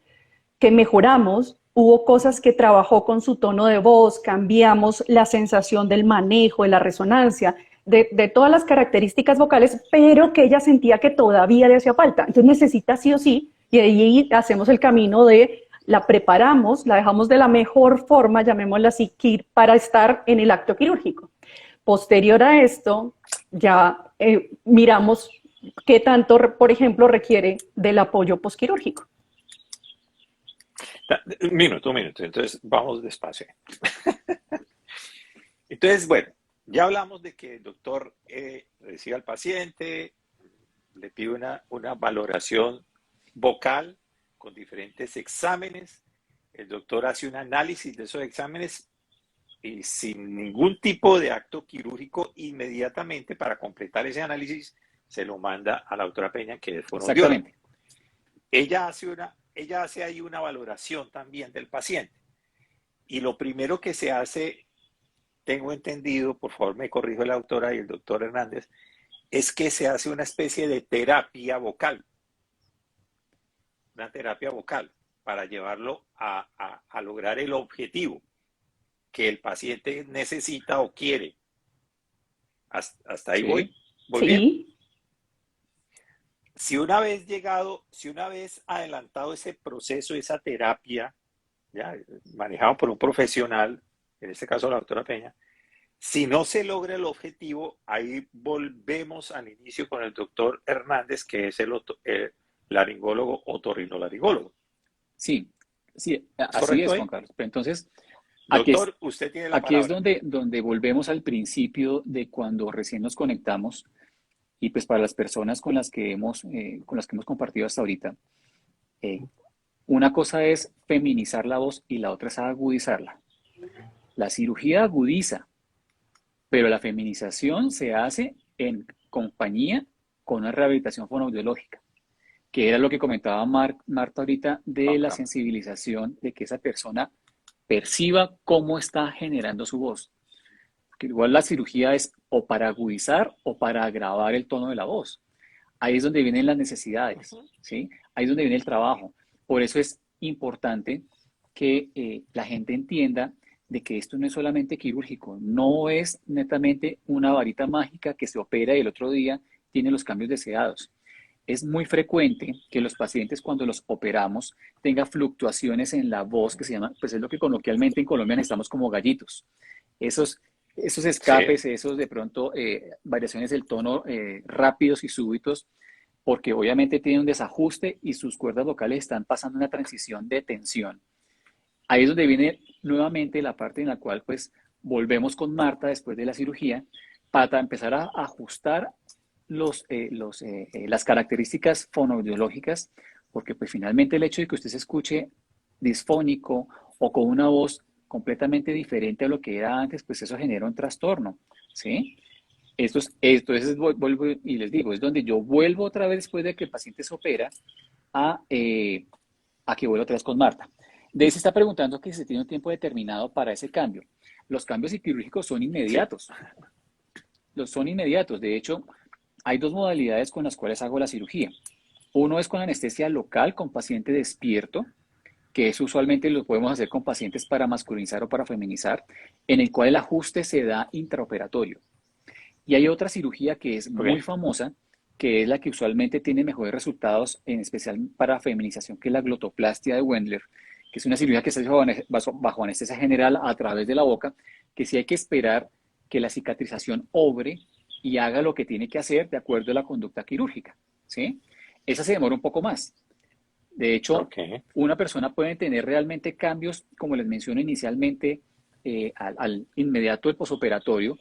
S3: que mejoramos, hubo cosas que trabajó con su tono de voz, cambiamos la sensación del manejo, de la resonancia, de todas las características vocales, pero que ella sentía que todavía le hacía falta. Entonces necesita sí o sí, y ahí hacemos el camino de la preparamos, la dejamos de la mejor forma, llamémosla así, para estar en el acto quirúrgico. Posterior a esto, ya miramos qué tanto, por ejemplo, requiere del apoyo posquirúrgico.
S1: Un minuto. Entonces, vamos despacio. Entonces, bueno, ya hablamos de que el doctor recibe al paciente, le pide una valoración vocal con diferentes exámenes. El doctor hace un análisis de esos exámenes y sin ningún tipo de acto quirúrgico, inmediatamente para completar ese análisis se lo manda a la doctora Peña, que es fonoaudióloga.
S2: Exactamente.
S1: Ella hace ahí una valoración también del paciente. Y lo primero que se hace, tengo entendido, por favor me corrijo la doctora y el doctor Hernández, es que se hace una especie de terapia vocal. Una terapia vocal para llevarlo a lograr el objetivo que el paciente necesita o quiere. Hasta ahí
S2: Sí.
S1: voy
S3: Sí.
S1: bien. Si una vez adelantado ese proceso, esa terapia, ya manejado por un profesional, en este caso la doctora Peña, si no se logra el objetivo, ahí volvemos al inicio con el doctor Hernández, que es el laringólogo otorrinolaringólogo.
S2: Sí, sí, así
S1: ¿Correcto
S2: es,
S1: ahí?
S2: Juan Carlos. Pero entonces,
S1: Doctor, usted tiene la
S2: aquí es
S1: palabra.
S2: donde volvemos al principio de cuando recién nos conectamos y pues para las personas con las que hemos compartido hasta ahorita, una cosa es feminizar la voz y la otra es agudizarla. La cirugía agudiza, pero la feminización se hace en compañía con una rehabilitación fonoaudiológica, que era lo que comentaba Marta ahorita de la sensibilización de que esa persona perciba cómo está generando su voz. Que igual la cirugía es o para agudizar o para agravar el tono de la voz. Ahí es donde vienen las necesidades, ¿sí? Ahí es donde viene el trabajo. Por eso es importante que la gente entienda de que esto no es solamente quirúrgico, no es netamente una varita mágica que se opera y el otro día tiene los cambios deseados. Es muy frecuente que los pacientes cuando los operamos tengan fluctuaciones en la voz que se llama, pues es lo que coloquialmente en Colombia necesitamos como gallitos. Esos escapes,
S1: Sí.
S2: esos de pronto variaciones del tono rápidos y súbitos, porque obviamente tienen un desajuste y sus cuerdas vocales están pasando una transición de tensión. Ahí es donde viene nuevamente la parte en la cual pues volvemos con Marta después de la cirugía para empezar a ajustar las características fonoaudiológicas, porque pues finalmente el hecho de que usted se escuche disfónico o con una voz completamente diferente a lo que era antes, pues eso genera un trastorno, ¿sí? Entonces vuelvo y les digo, es donde yo vuelvo otra vez después de que el paciente se opera a que vuelva otra vez con Marta. De se está preguntando que si se tiene un tiempo determinado para ese cambio. Los cambios quirúrgicos son inmediatos. Son inmediatos. De hecho, hay dos modalidades con las cuales hago la cirugía. Uno es con anestesia local con paciente despierto, que es usualmente lo podemos hacer con pacientes para masculinizar o para feminizar, en el cual el ajuste se da intraoperatorio. Y hay otra cirugía que es muy famosa, que es la que usualmente tiene mejores resultados, en especial para feminización, que es la glotoplastia de Wendler, que es una cirugía que se hace bajo anestesia general a través de la boca, que sí hay que esperar que la cicatrización obre y haga lo que tiene que hacer de acuerdo a la conducta quirúrgica, ¿sí? Esa se demora un poco más. De hecho,
S1: Ok.
S2: una persona puede tener realmente cambios, como les mencioné inicialmente, al inmediato del posoperatorio,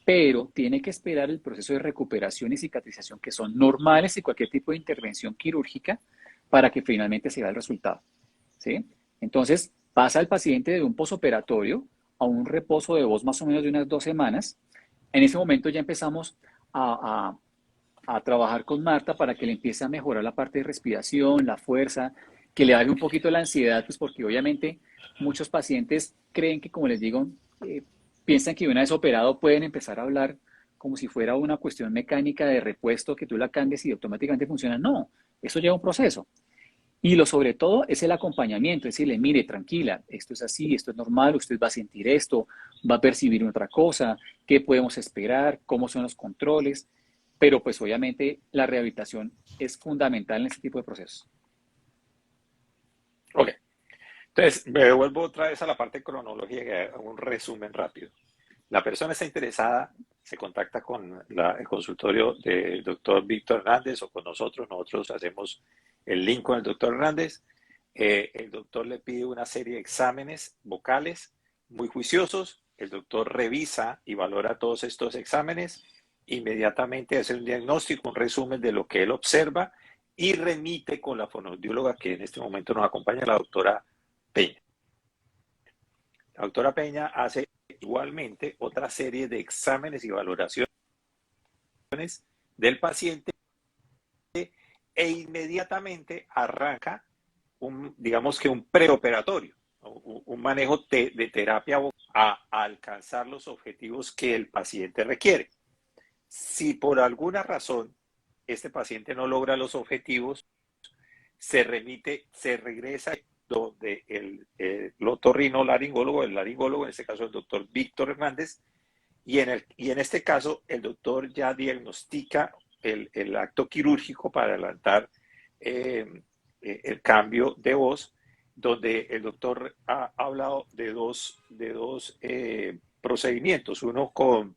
S2: pero tiene que esperar el proceso de recuperación y cicatrización que son normales y cualquier tipo de intervención quirúrgica para que finalmente se vea el resultado, ¿sí? Entonces, pasa el paciente de un posoperatorio a un reposo de voz más o menos de unas 2 semanas. En ese momento ya empezamos a trabajar con Marta para que le empiece a mejorar la parte de respiración, la fuerza, que le baje un poquito la ansiedad, pues porque obviamente muchos pacientes creen que, como les digo, piensan que una vez operado pueden empezar a hablar como si fuera una cuestión mecánica de repuesto que tú la cambies y automáticamente funciona. No, eso lleva un proceso. Y lo sobre todo es el acompañamiento, decirle, mire, tranquila, esto es así, esto es normal, usted va a sentir esto, va a percibir otra cosa, qué podemos esperar, cómo son los controles, pero pues obviamente la rehabilitación es fundamental en este tipo de procesos.
S1: Ok. Entonces, me vuelvo otra vez a la parte cronológica, un resumen rápido. La persona está interesada, se contacta con el consultorio del doctor Víctor Hernández o con nosotros. Nosotros hacemos el link con el doctor Hernández. El doctor le pide una serie de exámenes vocales muy juiciosos. El doctor revisa y valora todos estos exámenes. Inmediatamente hace un diagnóstico, un resumen de lo que él observa y remite con la fonoaudióloga que en este momento nos acompaña, la doctora Peña. La doctora Peña hace igualmente otra serie de exámenes y valoraciones del paciente e inmediatamente arranca digamos que un preoperatorio, un manejo de terapia a alcanzar los objetivos que el paciente requiere. Si por alguna razón este paciente no logra los objetivos, se regresa donde el otorrinolaringólogo, el laringólogo, en este caso el doctor Víctor Hernández, y en este caso el doctor ya diagnostica el acto quirúrgico para adelantar el cambio de voz, donde el doctor ha hablado de dos procedimientos, uno con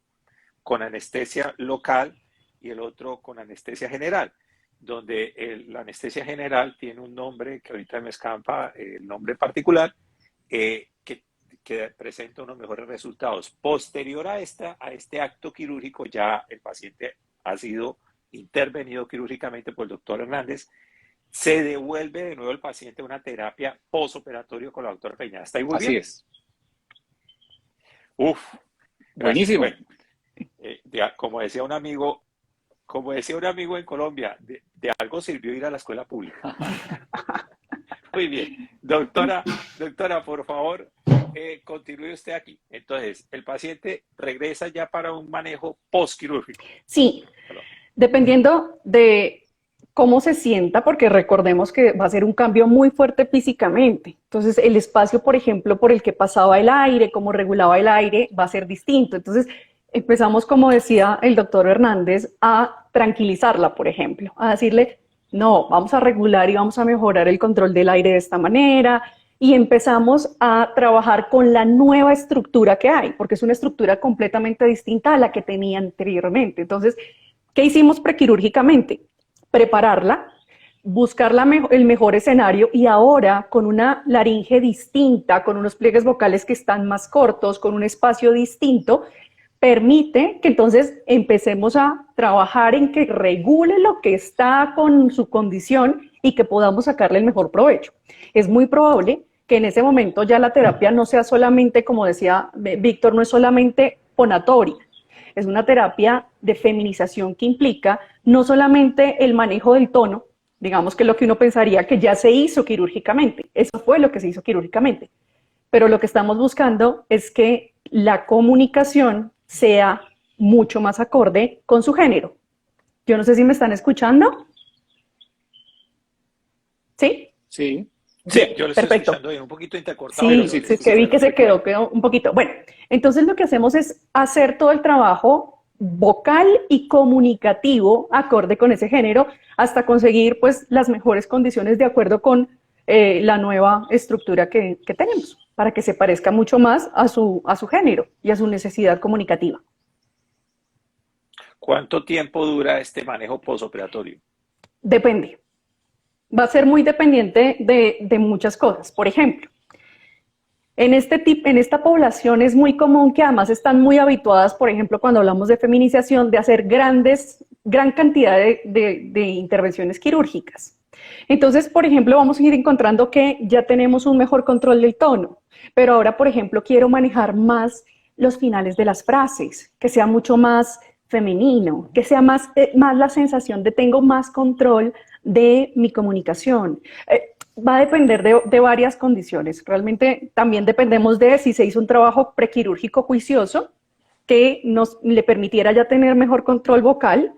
S1: anestesia local y el otro con anestesia general, donde la anestesia general tiene un nombre que ahorita me escapa, el nombre particular, que presenta unos mejores resultados. Posterior a este acto quirúrgico, ya el paciente ha sido intervenido quirúrgicamente por el doctor Hernández, se devuelve de nuevo el paciente a una terapia posoperatorio con la doctora Peña. ¿Está ahí muy bien?
S2: Así es.
S1: Uf, gracias.
S2: Buenísimo.
S1: Bueno, como decía un amigo en Colombia, de algo sirvió ir a la escuela pública. Muy bien. Doctora, por favor, continúe usted aquí. Entonces, el paciente regresa ya para un manejo postquirúrgico.
S3: Sí, dependiendo de cómo se sienta, porque recordemos que va a ser un cambio muy fuerte físicamente. Entonces, el espacio, por ejemplo, por el que pasaba el aire, cómo regulaba el aire, va a ser distinto. Entonces, empezamos, como decía el doctor Hernández, a tranquilizarla, por ejemplo, a decirle, no, vamos a regular y vamos a mejorar el control del aire de esta manera, y empezamos a trabajar con la nueva estructura que hay, porque es una estructura completamente distinta a la que tenía anteriormente. Entonces, ¿qué hicimos prequirúrgicamente? Prepararla, buscar el mejor escenario, y ahora con una laringe distinta, con unos pliegues vocales que están más cortos, con un espacio distinto, permite que entonces empecemos a trabajar en que regule lo que está con su condición y que podamos sacarle el mejor provecho. Es muy probable que en ese momento ya la terapia no sea solamente, como decía Víctor, no es solamente fonatoria, es una terapia de feminización que implica no solamente el manejo del tono, digamos que lo que uno pensaría que ya se hizo quirúrgicamente, eso fue lo que se hizo quirúrgicamente, pero lo que estamos buscando es que la comunicación sea mucho más acorde con su género. Yo no sé si me están escuchando. ¿Sí?
S2: Sí.
S1: Sí, yo lo estoy
S3: perfecto.
S1: escuchando un poquito intercortado.
S3: Sí,
S1: Pero
S3: sí, que vi que se quedó un poquito. Bueno, entonces lo que hacemos es hacer todo el trabajo vocal y comunicativo acorde con ese género hasta conseguir pues las mejores condiciones de acuerdo con la nueva estructura que tenemos, para que se parezca mucho más a su género y a su necesidad comunicativa.
S1: ¿Cuánto tiempo dura este manejo posoperatorio?
S3: Depende. Va a ser muy dependiente de muchas cosas. Por ejemplo, en esta población es muy común que además están muy habituadas, por ejemplo, cuando hablamos de feminización, de hacer gran cantidad de intervenciones quirúrgicas. Entonces, por ejemplo, vamos a ir encontrando que ya tenemos un mejor control del tono, pero ahora, por ejemplo, quiero manejar más los finales de las frases, que sea mucho más femenino, que sea más la sensación de tengo más control de mi comunicación. Va a depender de varias condiciones. Realmente también dependemos de si se hizo un trabajo prequirúrgico juicioso que le permitiera ya tener mejor control vocal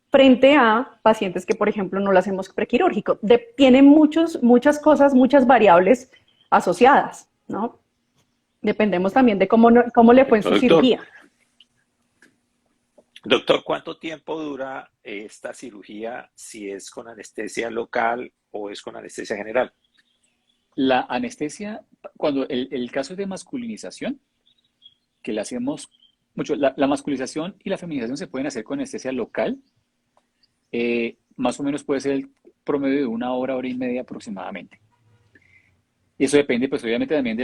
S3: frente a pacientes que, por ejemplo, no lo hacemos prequirúrgico. Tienen muchas cosas, muchas variables asociadas, ¿no? Dependemos también de cómo le fue en su cirugía.
S1: Doctor, ¿cuánto tiempo dura esta cirugía si es con anestesia local o es con anestesia general?
S2: La anestesia, cuando el caso es de masculinización, que le hacemos mucho, la masculinización y la feminización se pueden hacer con anestesia local, más o menos puede ser el promedio de 1 hora, hora y media aproximadamente. Y eso depende, pues obviamente también de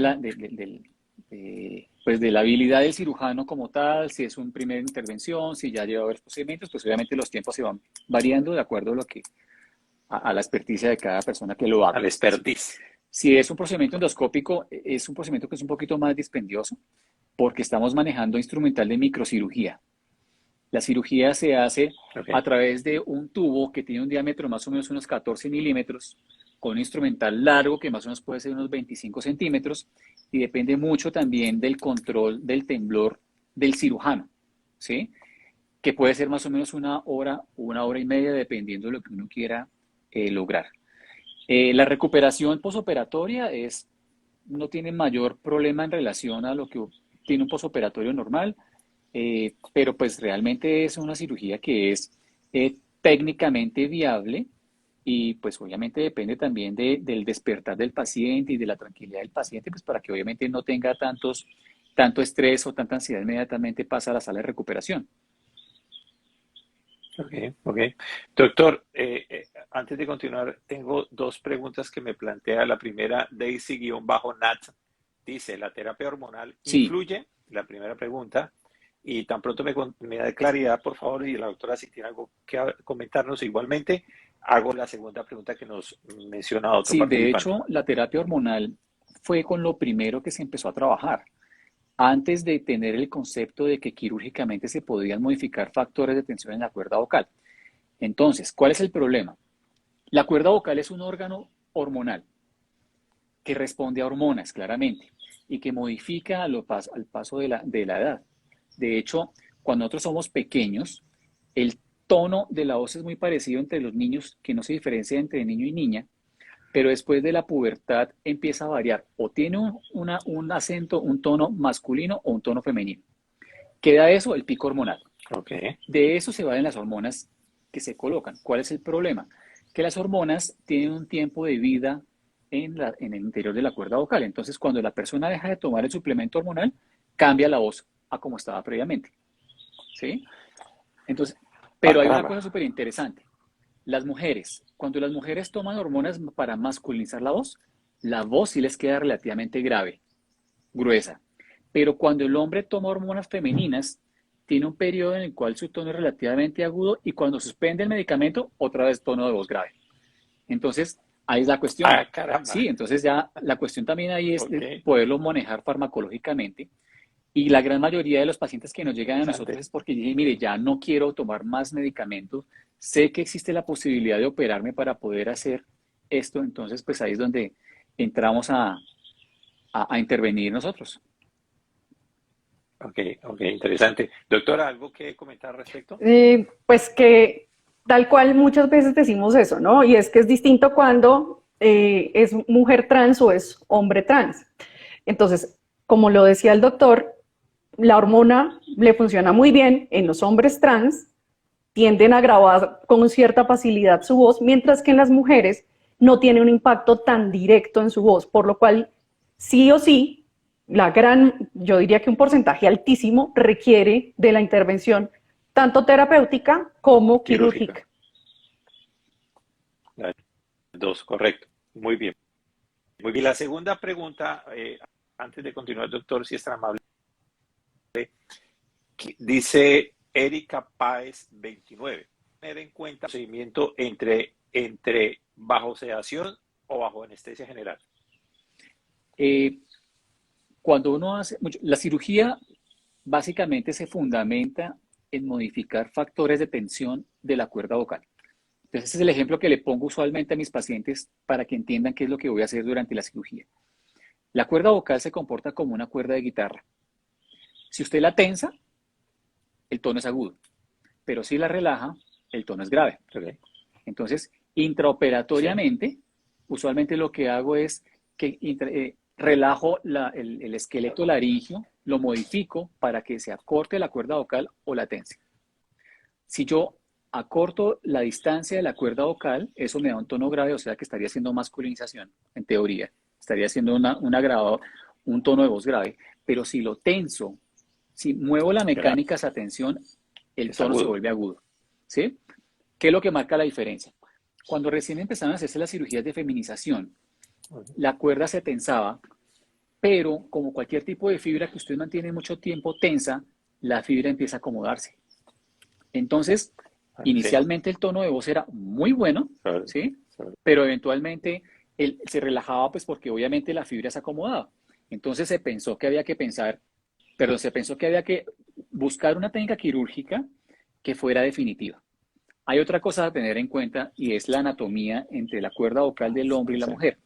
S2: la habilidad del cirujano como tal, si es una primera intervención, si ya lleva varios procedimientos, pues obviamente los tiempos se van variando de acuerdo a la experticia de cada persona que lo haga.
S1: A la expertise.
S2: Si es un procedimiento endoscópico, es un procedimiento que es un poquito más dispendioso porque estamos manejando instrumental de microcirugía. La cirugía se hace a través de un tubo que tiene un diámetro más o menos unos 14 milímetros, con un instrumental largo que más o menos puede ser unos 25 centímetros, y depende mucho también del control del temblor del cirujano, ¿sí? Que puede ser más o menos 1 hora o 1 hora y media, dependiendo de lo que uno quiera lograr. La recuperación posoperatoria no tiene mayor problema en relación a lo que tiene un posoperatorio normal, pero pues realmente es una cirugía que es técnicamente viable. Y pues obviamente depende también del despertar del paciente y de la tranquilidad del paciente, pues para que obviamente no tenga tanto estrés o tanta ansiedad, inmediatamente pasa a la sala de recuperación.
S1: Ok. Doctor, antes de continuar, tengo 2 preguntas que me plantea. La primera, Daisy-Nat, dice, ¿la terapia hormonal influye? La primera pregunta. Y tan pronto me da claridad, por favor, y la doctora si tiene algo que comentarnos igualmente, hago la segunda pregunta que nos menciona otro participante.
S2: De hecho, la terapia hormonal fue con lo primero que se empezó a trabajar, antes de tener el concepto de que quirúrgicamente se podían modificar factores de tensión en la cuerda vocal. Entonces, ¿cuál es el problema? La cuerda vocal es un órgano hormonal que responde a hormonas, claramente, y que modifica al paso de la edad. De hecho, cuando nosotros somos pequeños, el tono de la voz es muy parecido entre los niños, que no se diferencia entre niño y niña, pero después de la pubertad empieza a variar, o tiene un acento, un tono masculino o un tono femenino. Queda eso, el pico hormonal. De eso se valen las hormonas que se colocan. ¿Cuál es el problema? Que las hormonas tienen un tiempo de vida en el interior de la cuerda vocal. Entonces, cuando la persona deja de tomar el suplemento hormonal, cambia la voz a como estaba previamente. ¿Sí? Entonces, pero hay una cosa súper interesante. Las mujeres, cuando las mujeres toman hormonas para masculinizar la voz sí les queda relativamente grave, gruesa. Pero cuando el hombre toma hormonas femeninas, tiene un periodo en el cual su tono es relativamente agudo y cuando suspende el medicamento, otra vez tono de voz grave. Entonces, ahí es la cuestión. Sí, entonces ya la cuestión también ahí es poderlo manejar farmacológicamente. Y la gran mayoría de los pacientes que nos llegan a nosotros es porque dicen, mire, ya no quiero tomar más medicamentos, sé que existe la posibilidad de operarme para poder hacer esto, entonces pues ahí es donde entramos a intervenir nosotros.
S1: Ok, interesante. Doctora, ¿algo que comentar al respecto?
S3: Pues que tal cual muchas veces decimos eso, ¿no? Y es que es distinto cuando es mujer trans o es hombre trans. Entonces, como lo decía el doctor, la hormona le funciona muy bien en los hombres trans, tienden a grabar con cierta facilidad su voz, mientras que en las mujeres no tiene un impacto tan directo en su voz, por lo cual sí o sí, yo diría que un porcentaje altísimo requiere de la intervención tanto terapéutica como quirúrgica.
S1: Las dos, correcto. Muy bien. Muy bien. La segunda pregunta, antes de continuar, doctor, si es tan amable, dice Erika Páez 29. Tener en cuenta el procedimiento entre bajo sedación o bajo anestesia general.
S2: Cuando uno hace, la cirugía básicamente se fundamenta en modificar factores de tensión de la cuerda vocal. Entonces, ese es el ejemplo que le pongo usualmente a mis pacientes para que entiendan qué es lo que voy a hacer durante la cirugía. La cuerda vocal se comporta como una cuerda de guitarra. Si usted la tensa, el tono es agudo, pero si la relaja, el tono es grave.
S1: Okay.
S2: Entonces, intraoperatoriamente, usualmente lo que hago es que relajo el esqueleto laringio, lo modifico para que se acorte la cuerda vocal o la tense. Si yo acorto la distancia de la cuerda vocal, eso me da un tono grave, o sea que estaría haciendo masculinización, en teoría. Estaría haciendo un tono de voz grave. Pero si lo tenso, si muevo la mecánica a esa tensión, el tono se vuelve agudo. ¿Sí? ¿Qué es lo que marca la diferencia? Cuando recién empezaron a hacerse las cirugías de feminización, la cuerda se tensaba, pero como cualquier tipo de fibra que usted mantiene mucho tiempo tensa, la fibra empieza a acomodarse. Entonces, inicialmente el tono de voz era muy bueno, ¿sí? Pero eventualmente se relajaba pues porque obviamente la fibra se acomodaba. Entonces se pensó que había que buscar una técnica quirúrgica que fuera definitiva. Hay otra cosa a tener en cuenta y es la anatomía entre la cuerda vocal del hombre y la mujer.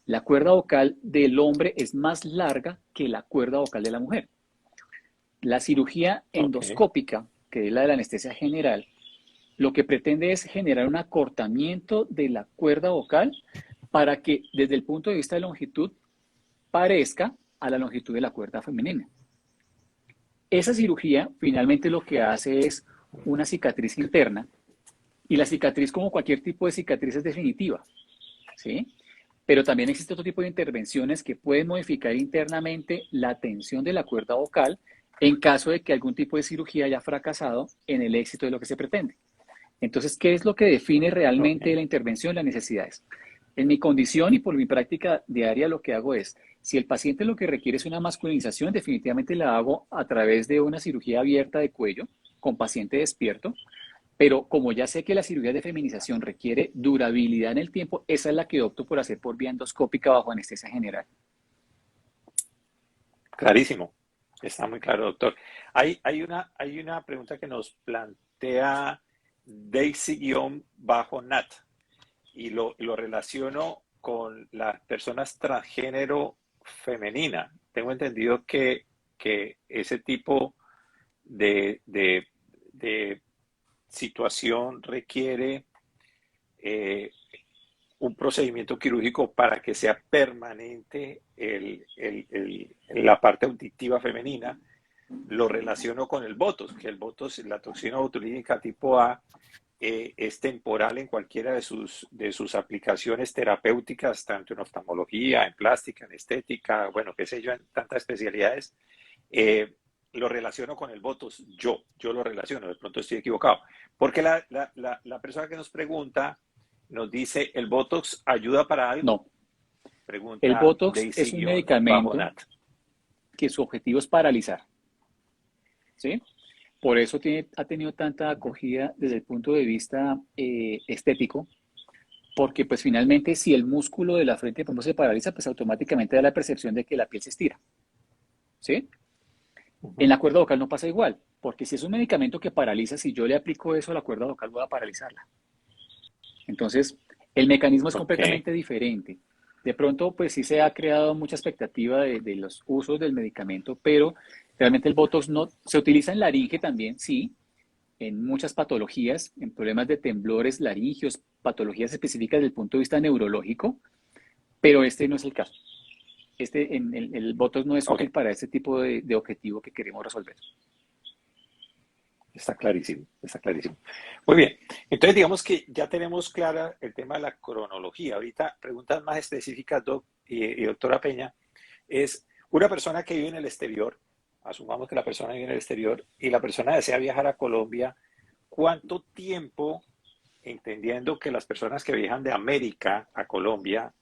S2: La cuerda vocal del hombre es más larga que la cuerda vocal de la mujer. La cirugía endoscópica, que es la de la anestesia general, lo que pretende es generar un acortamiento de la cuerda vocal para que desde el punto de vista de longitud parezca a la longitud de la cuerda femenina. Esa cirugía finalmente lo que hace es una cicatriz interna y la cicatriz, como cualquier tipo de cicatriz, es definitiva, ¿sí? Pero también existe otro tipo de intervenciones que pueden modificar internamente la tensión de la cuerda vocal en caso de que algún tipo de cirugía haya fracasado en el éxito de lo que se pretende. Entonces, ¿qué es lo que define realmente la intervención? Las necesidades. En mi condición y por mi práctica diaria lo que hago es, si el paciente lo que requiere es una masculinización, definitivamente la hago a través de una cirugía abierta de cuello con paciente despierto, pero como ya sé que la cirugía de feminización requiere durabilidad en el tiempo, esa es la que opto por hacer por vía endoscópica bajo anestesia general.
S1: Clarísimo, está muy claro, doctor. Hay una pregunta que nos plantea Daisy-Nat y lo relaciono con las personas transgénero femenina. Tengo entendido que ese tipo de situación requiere un procedimiento quirúrgico para que sea permanente la parte auditiva femenina. Lo relaciono con el Botox, que el Botox, la toxina botulínica tipo A, es temporal en cualquiera de sus aplicaciones terapéuticas, tanto en oftalmología, en plástica, en estética, bueno, qué sé yo, en tantas especialidades. Lo relaciono con el Botox, yo lo relaciono, de pronto estoy equivocado. Porque la persona que nos pregunta nos dice, ¿el Botox ayuda para algo?
S2: No.
S1: Pregunta
S2: el Botox es un medicamento que su objetivo es paralizar. ¿Sí? Por eso ha tenido tanta acogida desde el punto de vista estético, porque pues finalmente si el músculo de la frente por ejemplo, se paraliza, pues automáticamente da la percepción de que la piel se estira. ¿Sí? En la cuerda vocal no pasa igual, porque si es un medicamento que paraliza, si yo le aplico eso a la cuerda vocal voy a paralizarla. Entonces, el mecanismo es completamente diferente. De pronto, pues sí se ha creado mucha expectativa de los usos del medicamento, pero realmente el Botox no se utiliza en laringe también, sí, en muchas patologías, en problemas de temblores laringios, patologías específicas desde el punto de vista neurológico, pero este no es el caso. El Botox no es útil para este tipo de objetivo que queremos resolver.
S1: Está clarísimo, está clarísimo. Muy bien, entonces digamos que ya tenemos clara el tema de la cronología. Ahorita, preguntas más específicas, Doc y doctora Peña, es una persona que vive en el exterior, asumamos que la persona vive en el exterior y la persona desea viajar a Colombia, ¿cuánto tiempo, entendiendo que las personas que viajan de América a Colombia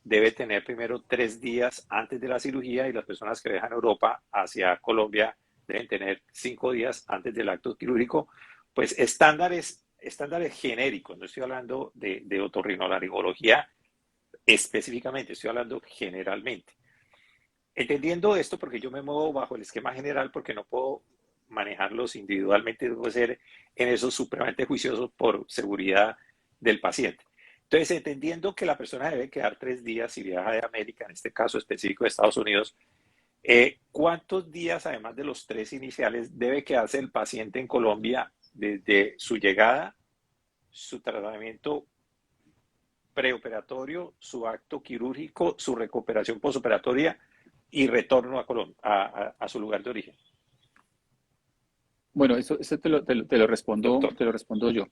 S1: debe tener primero 3 días antes de la cirugía y las personas que viajan a Europa hacia Colombia deben tener 5 días antes del acto quirúrgico? Pues estándares genéricos, no estoy hablando de otorrinolaringología específicamente, estoy hablando generalmente. Entendiendo esto, porque yo me muevo bajo el esquema general, porque no puedo manejarlos individualmente, debo ser en eso supremamente juicioso por seguridad del paciente. Entonces, entendiendo que la persona debe quedar 3 días si viaja de América, en este caso específico de Estados Unidos, ¿cuántos días, además de los 3 iniciales, debe quedarse el paciente en Colombia desde su llegada, su tratamiento preoperatorio, su acto quirúrgico, su recuperación posoperatoria y retorno a Colombia, a su lugar de origen?
S2: Bueno, eso te lo respondo,
S1: Doctor.
S2: te lo respondo yo.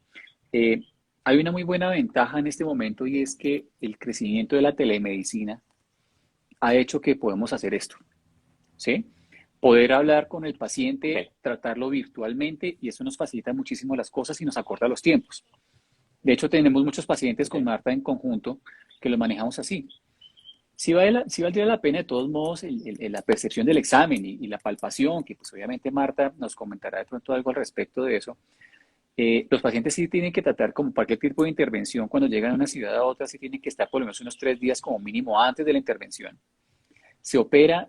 S2: Hay una muy buena ventaja en este momento y es que el crecimiento de la telemedicina ha hecho que podemos hacer esto, ¿sí? Poder hablar con el paciente, tratarlo virtualmente y eso nos facilita muchísimo las cosas y nos acorta los tiempos. De hecho, tenemos muchos pacientes con Marta en conjunto que lo manejamos así. Sí valdría la pena de todos modos la percepción del examen y la palpación, que pues obviamente Marta nos comentará de pronto algo al respecto de eso. Los pacientes sí tienen que tratar como cualquier tipo de intervención cuando llegan a una ciudad a otra, sí tienen que estar por lo menos unos 3 días como mínimo antes de la intervención. Se opera,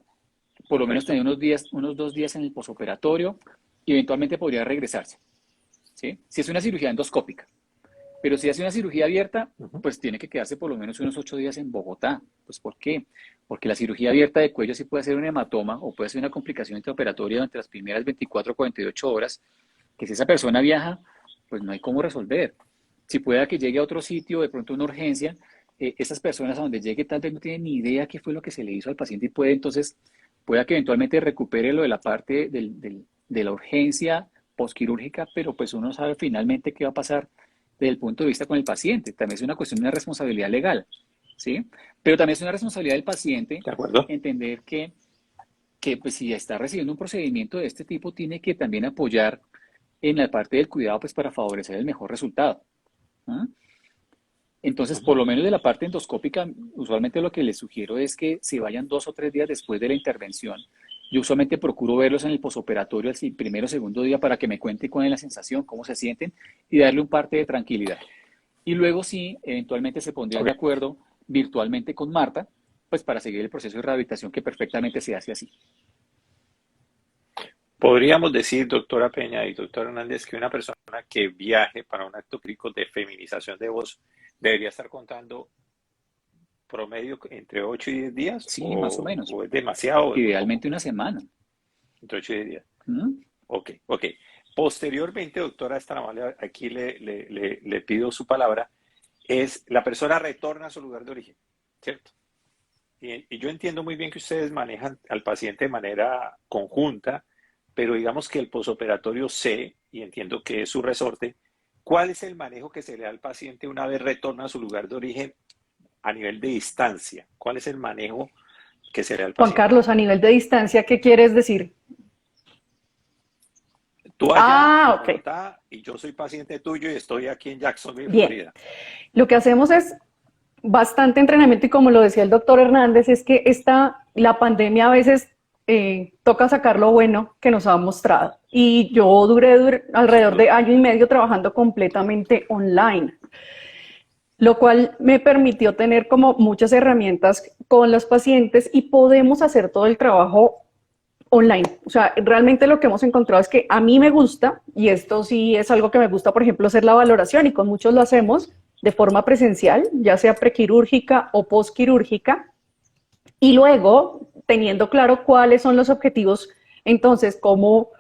S2: por lo menos tener unos 2 días en el posoperatorio y eventualmente podría regresarse, ¿sí? Si es una cirugía endoscópica. Pero si hace una cirugía abierta, pues tiene que quedarse por lo menos unos 8 días en Bogotá. Pues ¿por qué? Porque la cirugía abierta de cuello sí puede ser un hematoma o puede ser una complicación intraoperatoria durante las primeras 24 o 48 horas, que si esa persona viaja, pues no hay cómo resolver. Si pueda que llegue a otro sitio, de pronto una urgencia, esas personas a donde llegue tal vez no tienen ni idea qué fue lo que se le hizo al paciente y pueda que eventualmente recupere lo de la parte de la urgencia postquirúrgica, pero pues uno sabe finalmente qué va a pasar desde el punto de vista con el paciente. También es una cuestión de una responsabilidad legal, ¿sí? Pero también es una responsabilidad del paciente
S1: ¿De acuerdo?
S2: entender que pues, si está recibiendo un procedimiento de este tipo, tiene que también apoyar en la parte del cuidado pues, para favorecer el mejor resultado. ¿Ah? Entonces, por lo menos de la parte endoscópica, usualmente lo que les sugiero es que se vayan 2 o 3 días después de la intervención. Yo usualmente procuro verlos en el posoperatorio el primero o segundo día para que me cuenten cuál es la sensación, cómo se sienten y darle un parte de tranquilidad. Y luego sí, eventualmente se pondrían de acuerdo virtualmente con Marta, pues para seguir el proceso de rehabilitación que perfectamente se hace así.
S1: Podríamos decir, doctora Peña y doctor Hernández, que una persona que viaje para un acto clínico de feminización de voz debería estar contando promedio entre 8 y 10 días.
S2: Sí, más o menos.
S1: ¿O es demasiado?
S2: Idealmente una semana.
S1: Entre 8 y 10 días. Ok. Posteriormente, doctora, esta amable, aquí le pido su palabra, es la persona retorna a su lugar de origen, ¿cierto? Y yo entiendo muy bien que ustedes manejan al paciente de manera conjunta, pero digamos que el posoperatorio sé, y entiendo que es su resorte, ¿cuál es el manejo que se le da al paciente una vez retorna a su lugar de origen a nivel de distancia? ¿Cuál es el manejo que se le da al paciente?
S3: Juan Carlos, a nivel de distancia, ¿qué quieres decir?
S1: Tú allá en
S3: ok.
S1: Bogotá y yo soy paciente tuyo y estoy aquí en Jacksonville,
S3: Bien.
S1: Florida.
S3: Lo que hacemos es bastante entrenamiento y como lo decía el doctor Hernández, es que la pandemia a veces toca sacar lo bueno que nos ha mostrado. Y yo duré alrededor de año y medio trabajando completamente online, lo cual me permitió tener como muchas herramientas con los pacientes y podemos hacer todo el trabajo online. O sea, realmente lo que hemos encontrado es que a mí me gusta, y esto sí es algo que me gusta, por ejemplo, hacer la valoración, y con muchos lo hacemos de forma presencial, ya sea prequirúrgica o postquirúrgica, y luego teniendo claro cuáles son los objetivos, entonces cómo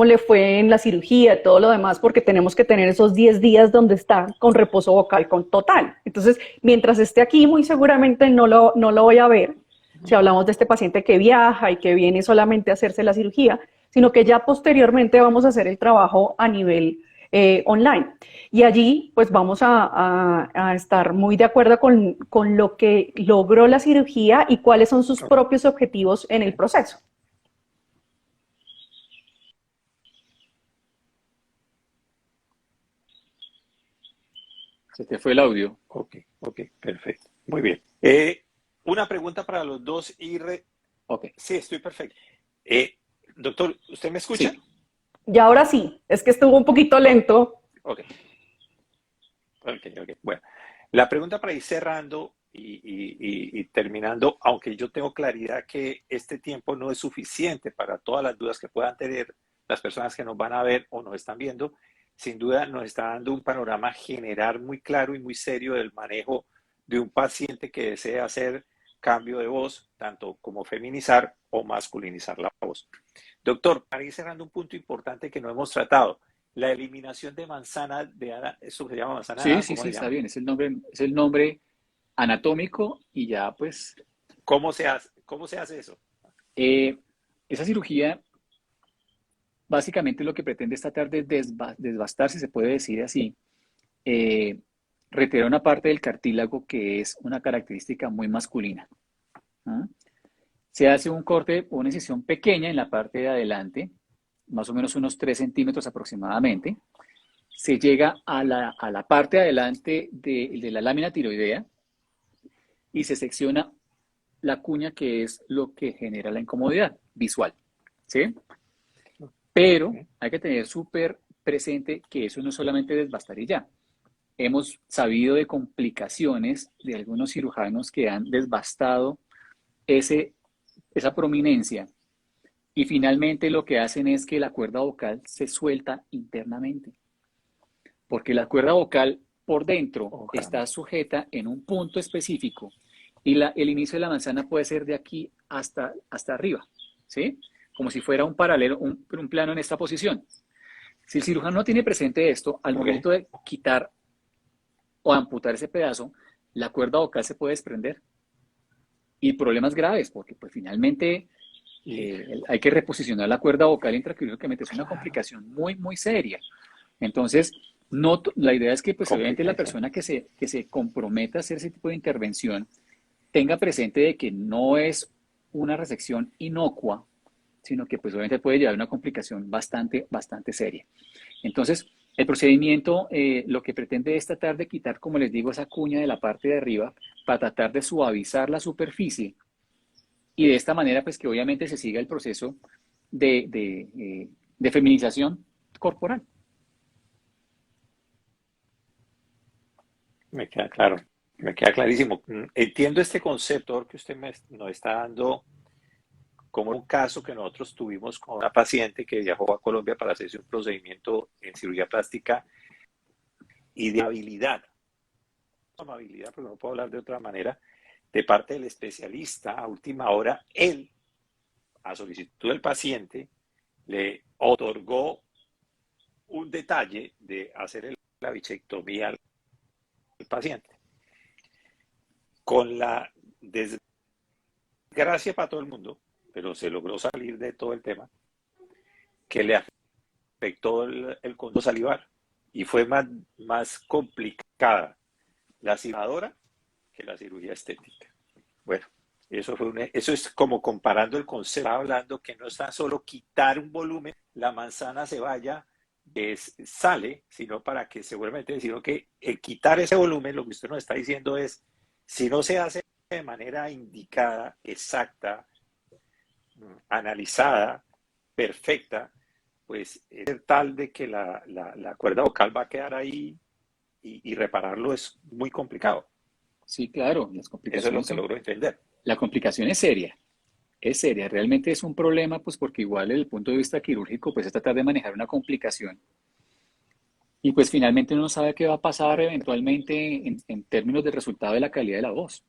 S3: le fue en la cirugía, todo lo demás, porque tenemos que tener esos 10 días donde está con reposo vocal con total. Entonces, mientras esté aquí, muy seguramente no lo voy a ver, si hablamos de este paciente que viaja y que viene solamente a hacerse la cirugía, sino que ya posteriormente vamos a hacer el trabajo a nivel online. Y allí pues vamos a estar muy de acuerdo con lo que logró la cirugía y cuáles son sus propios objetivos en el proceso.
S2: Se te fue el audio.
S1: Ok, perfecto. Muy bien. Una pregunta para los dos y...
S2: Ok.
S1: Sí, estoy perfecto. Doctor, ¿usted me escucha?
S3: Sí. Y ahora sí, es que estuvo un poquito lento.
S1: Ok. Bueno, la pregunta para ir cerrando y terminando, aunque yo tengo claridad que este tiempo no es suficiente para todas las dudas que puedan tener las personas que nos van a ver o nos están viendo, sin duda nos está dando un panorama general muy claro y muy serio del manejo de un paciente que desea hacer cambio de voz, tanto como feminizar o masculinizar la voz. Doctor, para ir cerrando un punto importante que no hemos tratado, la eliminación de manzana de Adán, ¿eso se llama manzana de
S2: Sí,
S1: Adán?
S2: sí,
S1: ¿Cómo
S2: sí,
S1: se
S2: está
S1: llama?
S2: bien. Es el nombre anatómico y ya pues
S1: ¿Cómo se hace eso?
S2: eh, esa cirugía básicamente lo que pretende es tratar de desbastar, si se puede decir así, eh, retirar una parte del cartílago que es una característica muy masculina. ¿Ah? Se hace un corte o una incisión pequeña en la parte de adelante, más o menos unos 3 centímetros aproximadamente. Se llega a la parte de adelante de la lámina tiroidea y se secciona la cuña, que es lo que genera la incomodidad visual. ¿Sí? Pero hay que tener súper presente que eso no es solamente desbastar y ya. Hemos sabido de complicaciones de algunos cirujanos que han desbastado esa prominencia y finalmente lo que hacen es que la cuerda vocal se suelta internamente, porque la cuerda vocal por dentro
S1: Oh,
S2: está
S1: caramba.
S2: sujeta en un punto específico y el inicio de la manzana puede ser de aquí hasta arriba, ¿sí? Como si fuera un paralelo, un plano en esta posición. Si el cirujano no tiene presente esto, al
S1: Ok.
S2: momento de quitar o amputar ese pedazo, la cuerda vocal se puede desprender y problemas graves, porque pues finalmente hay que reposicionar la cuerda vocal intraquirúrgicamente, es una
S1: Claro.
S2: complicación muy, muy seria. Entonces, no, la idea es que pues obviamente la
S1: Complicación.
S2: persona que se comprometa a hacer ese tipo de intervención tenga presente de que no es una resección inocua, sino que pues obviamente puede llevar a una complicación bastante, bastante seria. Entonces, el procedimiento lo que pretende es tratar de quitar, como les digo, esa cuña de la parte de arriba para tratar de suavizar la superficie y de esta manera pues que obviamente se siga el proceso de feminización corporal.
S1: Me queda claro. Me queda clarísimo. Entiendo este concepto que usted nos está dando como un caso que nosotros tuvimos con una paciente que viajó a Colombia para hacerse un procedimiento en cirugía plástica y de amabilidad, porque no puedo hablar de otra manera, de parte del especialista a última hora, él, a solicitud del paciente, le otorgó un detalle de hacer la bichectomía al paciente. Con la desgracia para todo el mundo, pero se logró salir de todo el tema, que le afectó el conducto salivar y fue más complicada la cirugía que la cirugía estética. Bueno, eso es como comparando el concepto, hablando que no es tan solo quitar un volumen, la manzana se vaya, sale, sino para que se vuelva a meter, sino que el quitar ese volumen, lo que usted nos está diciendo es, si no se hace de manera indicada, exacta, analizada, perfecta, pues es tal de que la cuerda vocal va a quedar ahí y repararlo es muy complicado.
S2: Sí, claro,
S1: Eso es lo que logro entender.
S2: la complicación es seria, realmente es un problema, pues porque igual desde el punto de vista quirúrgico, pues es tratar de manejar una complicación y pues finalmente uno no sabe qué va a pasar eventualmente en términos del resultado de la calidad de la voz.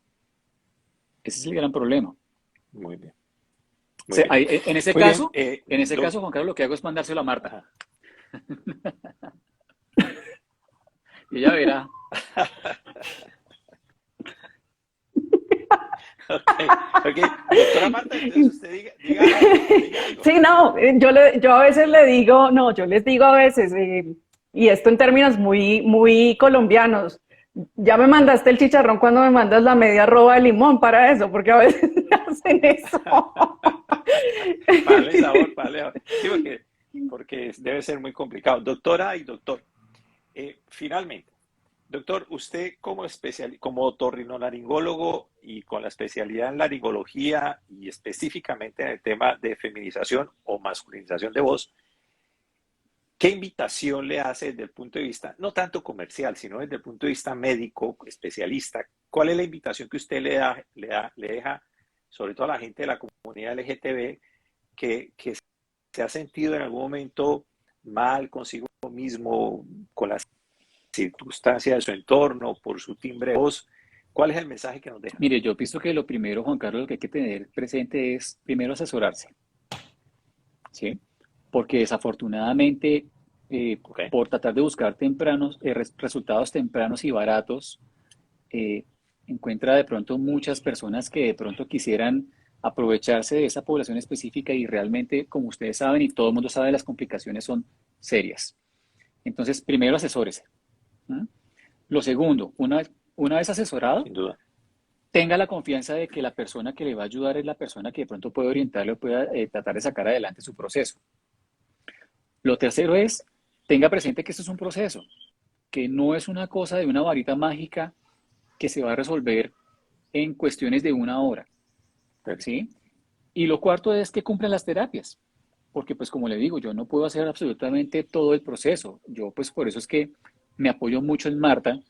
S2: Ese es el gran problema.
S1: Muy bien, muy bien. Muy bien,
S2: En ese caso, Juan Carlos, lo que hago es mandárselo a Marta
S1: ajá.
S2: y ella verá.
S1: Ok, ok. Doctora Marta, entonces usted diga algo.
S3: Sí, no, yo a veces le digo, no, yo les digo a veces, y esto en términos muy colombianos, ya me mandaste el chicharrón cuando me mandas la media roba de limón para eso, porque a veces hacen eso.
S1: Para darle sabor, para darle... Sí, porque debe ser muy complicado. Doctora y doctor, finalmente, doctor, usted como otorrinolaringólogo y con la especialidad en laringología y específicamente en el tema de feminización o masculinización de voz, ¿qué invitación le hace desde el punto de vista, no tanto comercial, sino desde el punto de vista médico, especialista? ¿Cuál es la invitación que usted le deja, sobre todo a la gente de la comunidad LGTB, que se ha sentido en algún momento mal consigo mismo, con las circunstancias de su entorno, por su timbre de voz? ¿Cuál es el mensaje que nos deja?
S2: Mire, yo pienso que lo primero, Juan Carlos, lo que hay que tener presente es primero asesorarse, ¿sí? Porque desafortunadamente,
S1: Okay.
S2: por tratar de buscar resultados tempranos y baratos, eh, encuentra de pronto muchas personas que de pronto quisieran aprovecharse de esa población específica y realmente, como ustedes saben y todo el mundo sabe, las complicaciones son serias. Entonces, primero asesórese. ¿Mm? Lo segundo, una vez asesorado,
S1: Sin duda.
S2: tenga la confianza de que la persona que le va a ayudar es la persona que de pronto puede orientarle o pueda tratar de sacar adelante su proceso. Lo tercero es, tenga presente que esto es un proceso, que no es una cosa de una varita mágica que se va a resolver en cuestiones de una hora, ¿sí? Y lo cuarto es que cumplan las terapias, porque pues como le digo, yo no puedo hacer absolutamente todo el proceso. Yo pues por eso es que me apoyo mucho en Marta.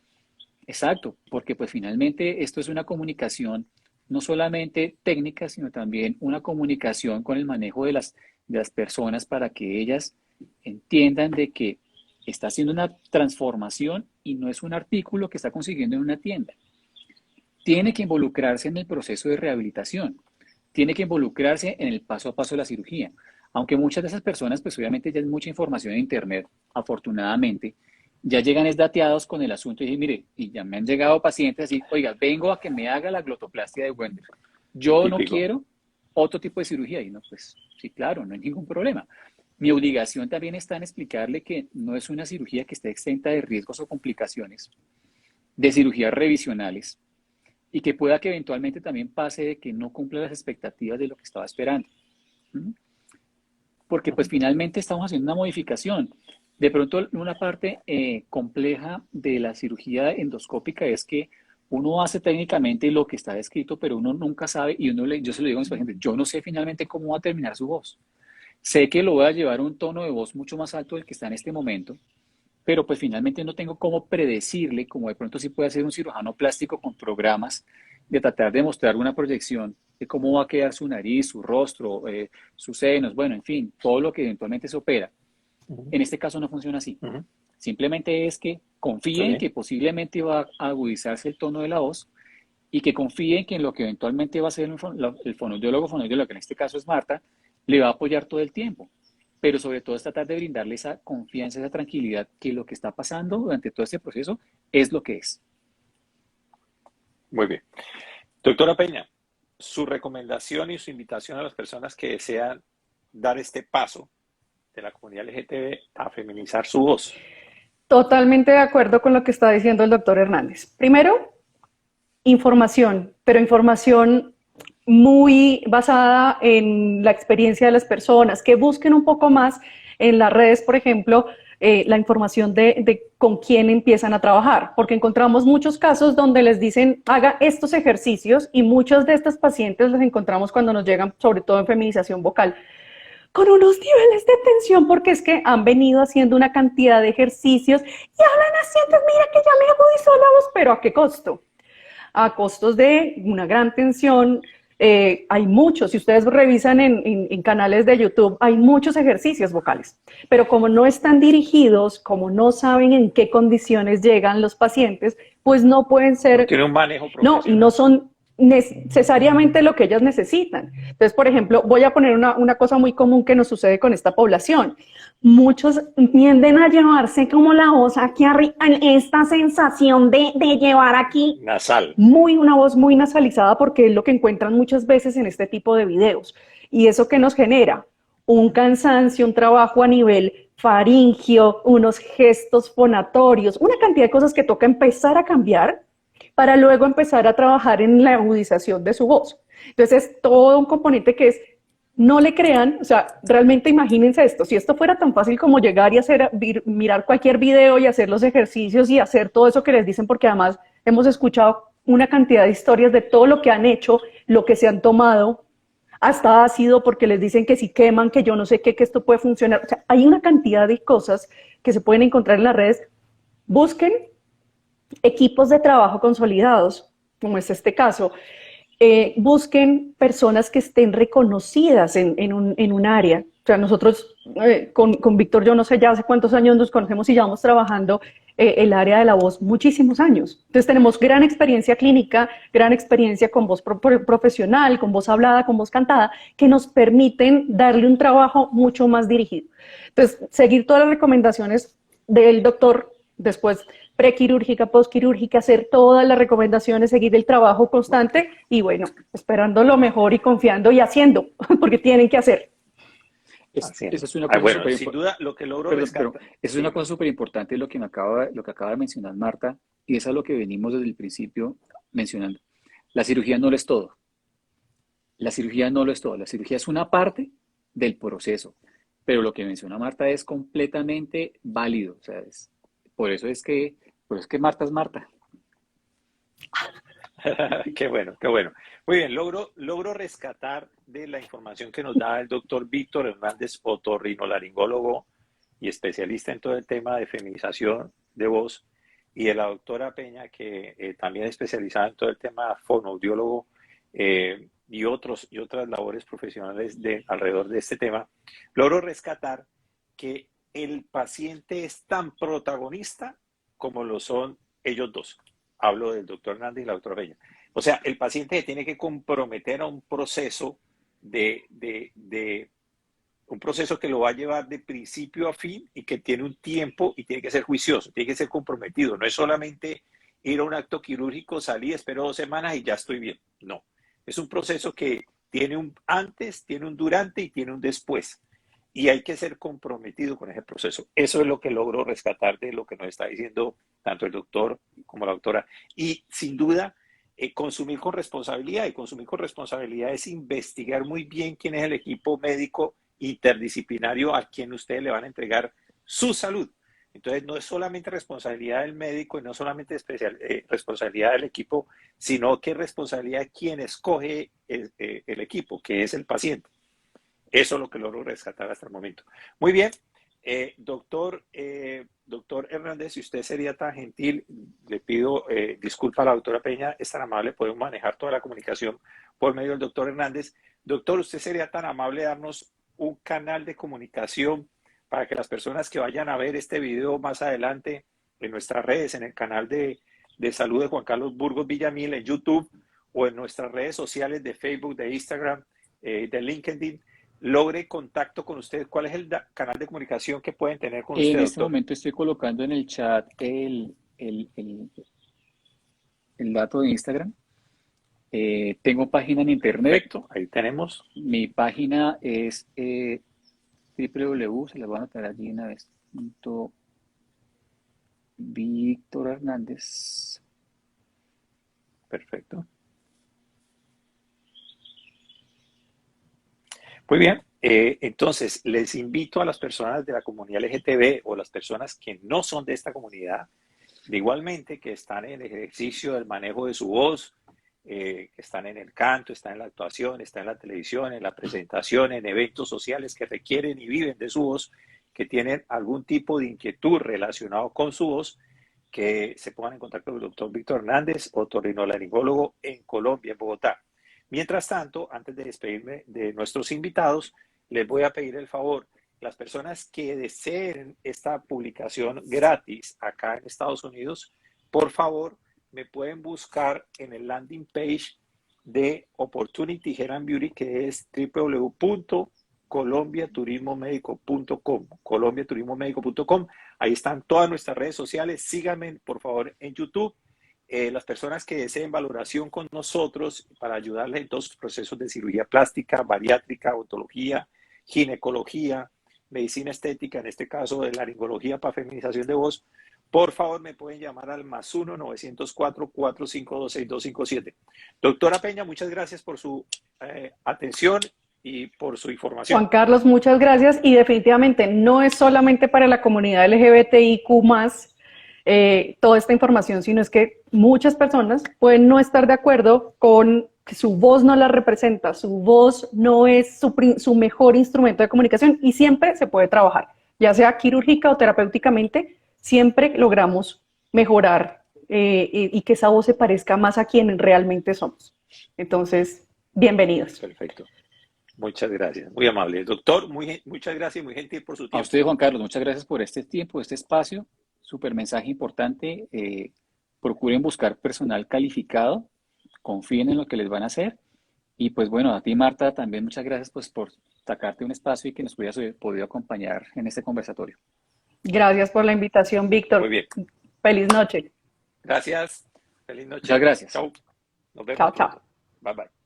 S2: Exacto, porque pues finalmente esto es una comunicación no solamente técnica, sino también una comunicación con el manejo de las personas para que ellas entiendan de que está haciendo una transformación y no es un artículo que está consiguiendo en una tienda. Tiene que involucrarse en el proceso de rehabilitación, tiene que involucrarse en el paso a paso de la cirugía. Aunque muchas de esas personas, pues obviamente ya hay mucha información en Internet, afortunadamente, ya llegan esdateados con el asunto y dicen, mire, y ya me han llegado pacientes así, oiga, vengo a que me haga la glotoplastia de Wender. Yo no
S1: Típico.
S2: quiero otro tipo de cirugía. Y no, pues sí, claro, no hay ningún problema. Mi obligación también está en explicarle que no es una cirugía que esté exenta de riesgos o complicaciones, de cirugías revisionales, y que pueda que eventualmente también pase de que no cumpla las expectativas de lo que estaba esperando. ¿Mm? Porque pues finalmente estamos haciendo una modificación. De pronto una parte compleja de la cirugía endoscópica es que uno hace técnicamente lo que está descrito, pero uno nunca sabe, y yo se lo digo a mis pacientes, yo no sé finalmente cómo va a terminar su voz. Sé que lo voy a llevar a un tono de voz mucho más alto del que está en este momento, pero pues finalmente no tengo cómo predecirle, como de pronto sí puede hacer un cirujano plástico con programas de tratar de mostrar una proyección de cómo va a quedar su nariz, su rostro, sus senos, bueno, en fin, todo lo que eventualmente se opera. En este caso no funciona así. Simplemente es que confíe en que posiblemente va a agudizarse el tono de la voz y que confíe en que en lo que eventualmente va a ser el fonoaudiólogo, que en este caso es Marta, le va a apoyar todo el tiempo. Pero sobre todo es tratar de brindarle esa confianza, esa tranquilidad, que lo que está pasando durante todo este proceso es lo que es.
S1: Muy bien. Doctora Peña, su recomendación y su invitación a las personas que desean dar este paso de la comunidad LGTB a feminizar su voz.
S3: Totalmente de acuerdo con lo que está diciendo el doctor Hernández. Primero, información, pero información muy basada en la experiencia de las personas, que busquen un poco más en las redes, por ejemplo, la información de con quién empiezan a trabajar, porque encontramos muchos casos donde les dicen haga estos ejercicios y muchos de estas pacientes los encontramos cuando nos llegan, sobre todo en feminización vocal, con unos niveles de tensión porque es que han venido haciendo una cantidad de ejercicios y hablan así, entonces mira que ya me agudizó la voz, pero ¿a qué costo? A costos de una gran tensión. Hay muchos, si ustedes revisan en canales de YouTube, hay muchos ejercicios vocales, pero como no están dirigidos, como no saben en qué condiciones llegan los pacientes, pues no pueden ser...
S1: No tiene un manejo profesional.
S3: No, y no son necesariamente lo que ellas necesitan. Entonces, por ejemplo, voy a poner una cosa muy común que nos sucede con esta población. Muchos tienden a llevarse como la voz aquí arriba, esta sensación de llevar aquí
S1: Nasal.
S3: una voz muy nasalizada, porque es lo que encuentran muchas veces en este tipo de videos. ¿Y eso que nos genera? Un cansancio, un trabajo a nivel faringio, unos gestos fonatorios, una cantidad de cosas que toca empezar a cambiar para luego empezar a trabajar en la agudización de su voz. Entonces es todo un componente que es, no le crean, o sea, realmente imagínense esto, si esto fuera tan fácil como llegar y mirar cualquier video y hacer los ejercicios y hacer todo eso que les dicen, porque además hemos escuchado una cantidad de historias de todo lo que han hecho, lo que se han tomado, hasta ácido, porque les dicen que si queman, que yo no sé qué, que esto puede funcionar. O sea, hay una cantidad de cosas que se pueden encontrar en las redes. Busquen equipos de trabajo consolidados, como es este caso. Busquen personas que estén reconocidas en un área. O sea, nosotros con Víctor, yo no sé ya hace cuántos años nos conocemos y llevamos trabajando el área de la voz muchísimos años. Entonces tenemos gran experiencia clínica, gran experiencia con voz profesional, con voz hablada, con voz cantada, que nos permiten darle un trabajo mucho más dirigido. Entonces, seguir todas las recomendaciones del doctor, después prequirúrgica, postquirúrgica, hacer todas las recomendaciones, seguir el trabajo constante y bueno, esperando lo mejor y confiando y haciendo, porque tienen que hacer.
S2: Esa es una cosa
S1: bueno, sin duda lo que logro rescatar.
S2: Esa es una cosa súper importante lo que acaba de mencionar Marta, y es a lo que venimos desde el principio mencionando. La cirugía no lo es todo. La cirugía no lo es todo. La cirugía es una parte del proceso, pero lo que menciona Marta es completamente válido. O sea, por eso es que Marta es Marta.
S1: Qué bueno, qué bueno. Muy bien, logro rescatar de la información que nos da el doctor Víctor Hernández, otorrinolaringólogo y especialista en todo el tema de feminización de voz, y de la doctora Peña, que también es especializada en todo el tema fonoaudiólogo y otras labores profesionales alrededor de este tema. Logro rescatar que el paciente es tan protagonista como lo son ellos dos. Hablo del doctor Hernández y la doctora Peña. O sea, el paciente se tiene que comprometer a un proceso un proceso que lo va a llevar de principio a fin y que tiene un tiempo y tiene que ser juicioso, tiene que ser comprometido. No es solamente ir a un acto quirúrgico, salir, espero 2 semanas y ya estoy bien. No, es un proceso que tiene un antes, tiene un durante y tiene un después. Y hay que ser comprometido con ese proceso. Eso es lo que logro rescatar de lo que nos está diciendo tanto el doctor como la doctora. Y sin duda, consumir con responsabilidad. Y consumir con responsabilidad es investigar muy bien quién es el equipo médico interdisciplinario a quien ustedes le van a entregar su salud. Entonces, no es solamente responsabilidad del médico y no solamente responsabilidad del equipo, sino que es responsabilidad de quien escoge el equipo, que es el paciente. Eso es lo que logro rescatar hasta el momento. Muy bien, doctor Hernández, si usted sería tan gentil, le pido disculpa a la doctora Peña, es tan amable, podemos manejar toda la comunicación por medio del doctor Hernández. Doctor, usted sería tan amable de darnos un canal de comunicación para que las personas que vayan a ver este video más adelante en nuestras redes, en el canal de salud de Juan Carlos Burgos Villamil en YouTube o en nuestras redes sociales de Facebook, de Instagram, de LinkedIn, logre contacto con usted. ¿Cuál es el canal de comunicación que pueden tener con usted,
S2: En
S1: doctor?
S2: este momento estoy colocando en el chat el dato de Instagram. Tengo página en internet.
S1: Perfecto, ahí tenemos.
S2: Mi página es www, se la voy a anotar allí una vez, Víctor Hernández.
S1: Perfecto. Muy bien, entonces les invito a las personas de la comunidad LGTB o las personas que no son de esta comunidad, de igualmente que están en el ejercicio del manejo de su voz, que están en el canto, están en la actuación, están en la televisión, en la presentación, en eventos sociales que requieren y viven de su voz, que tienen algún tipo de inquietud relacionado con su voz, que se pongan en contacto con el doctor Víctor Hernández, otorrinolaringólogo en Colombia, en Bogotá. Mientras tanto, antes de despedirme de nuestros invitados, les voy a pedir el favor, las personas que deseen esta publicación gratis acá en Estados Unidos, por favor, me pueden buscar en el landing page de Opportunity Hair and Beauty, que es www.colombiaturismomedico.com, colombiaturismomedico.com. Ahí están todas nuestras redes sociales. Síganme, por favor, en YouTube. Las personas que deseen valoración con nosotros para ayudarles en todos sus procesos de cirugía plástica, bariátrica, odontología, ginecología, medicina estética, en este caso de laringología para feminización de voz, por favor me pueden llamar al +1 904 452 6257. Doctora Peña, muchas gracias por su atención y por su información.
S3: Juan Carlos, muchas gracias, y definitivamente no es solamente para la comunidad LGBTIQ+, toda esta información, sino es que muchas personas pueden no estar de acuerdo con que su voz no la representa, su voz no es su mejor instrumento de comunicación, y siempre se puede trabajar, ya sea quirúrgica o terapéuticamente, siempre logramos mejorar y que esa voz se parezca más a quien realmente somos. Entonces, bienvenidos.
S1: Perfecto. Muchas gracias, muy amable. Doctor, muchas gracias y muy gentil por su tiempo.
S2: A usted, Juan Carlos, muchas gracias por este tiempo, este espacio. Súper mensaje importante. Procuren buscar personal calificado, confíen en lo que les van a hacer. Y pues bueno, a ti, Marta, también muchas gracias pues por sacarte un espacio y que nos hubieras podido acompañar en este conversatorio.
S3: Gracias por la invitación, Víctor.
S1: Muy bien.
S3: Feliz noche.
S1: Gracias. Feliz noche.
S2: Muchas gracias.
S1: Chao. Nos vemos.
S3: Chao, chao.
S1: Bye, bye.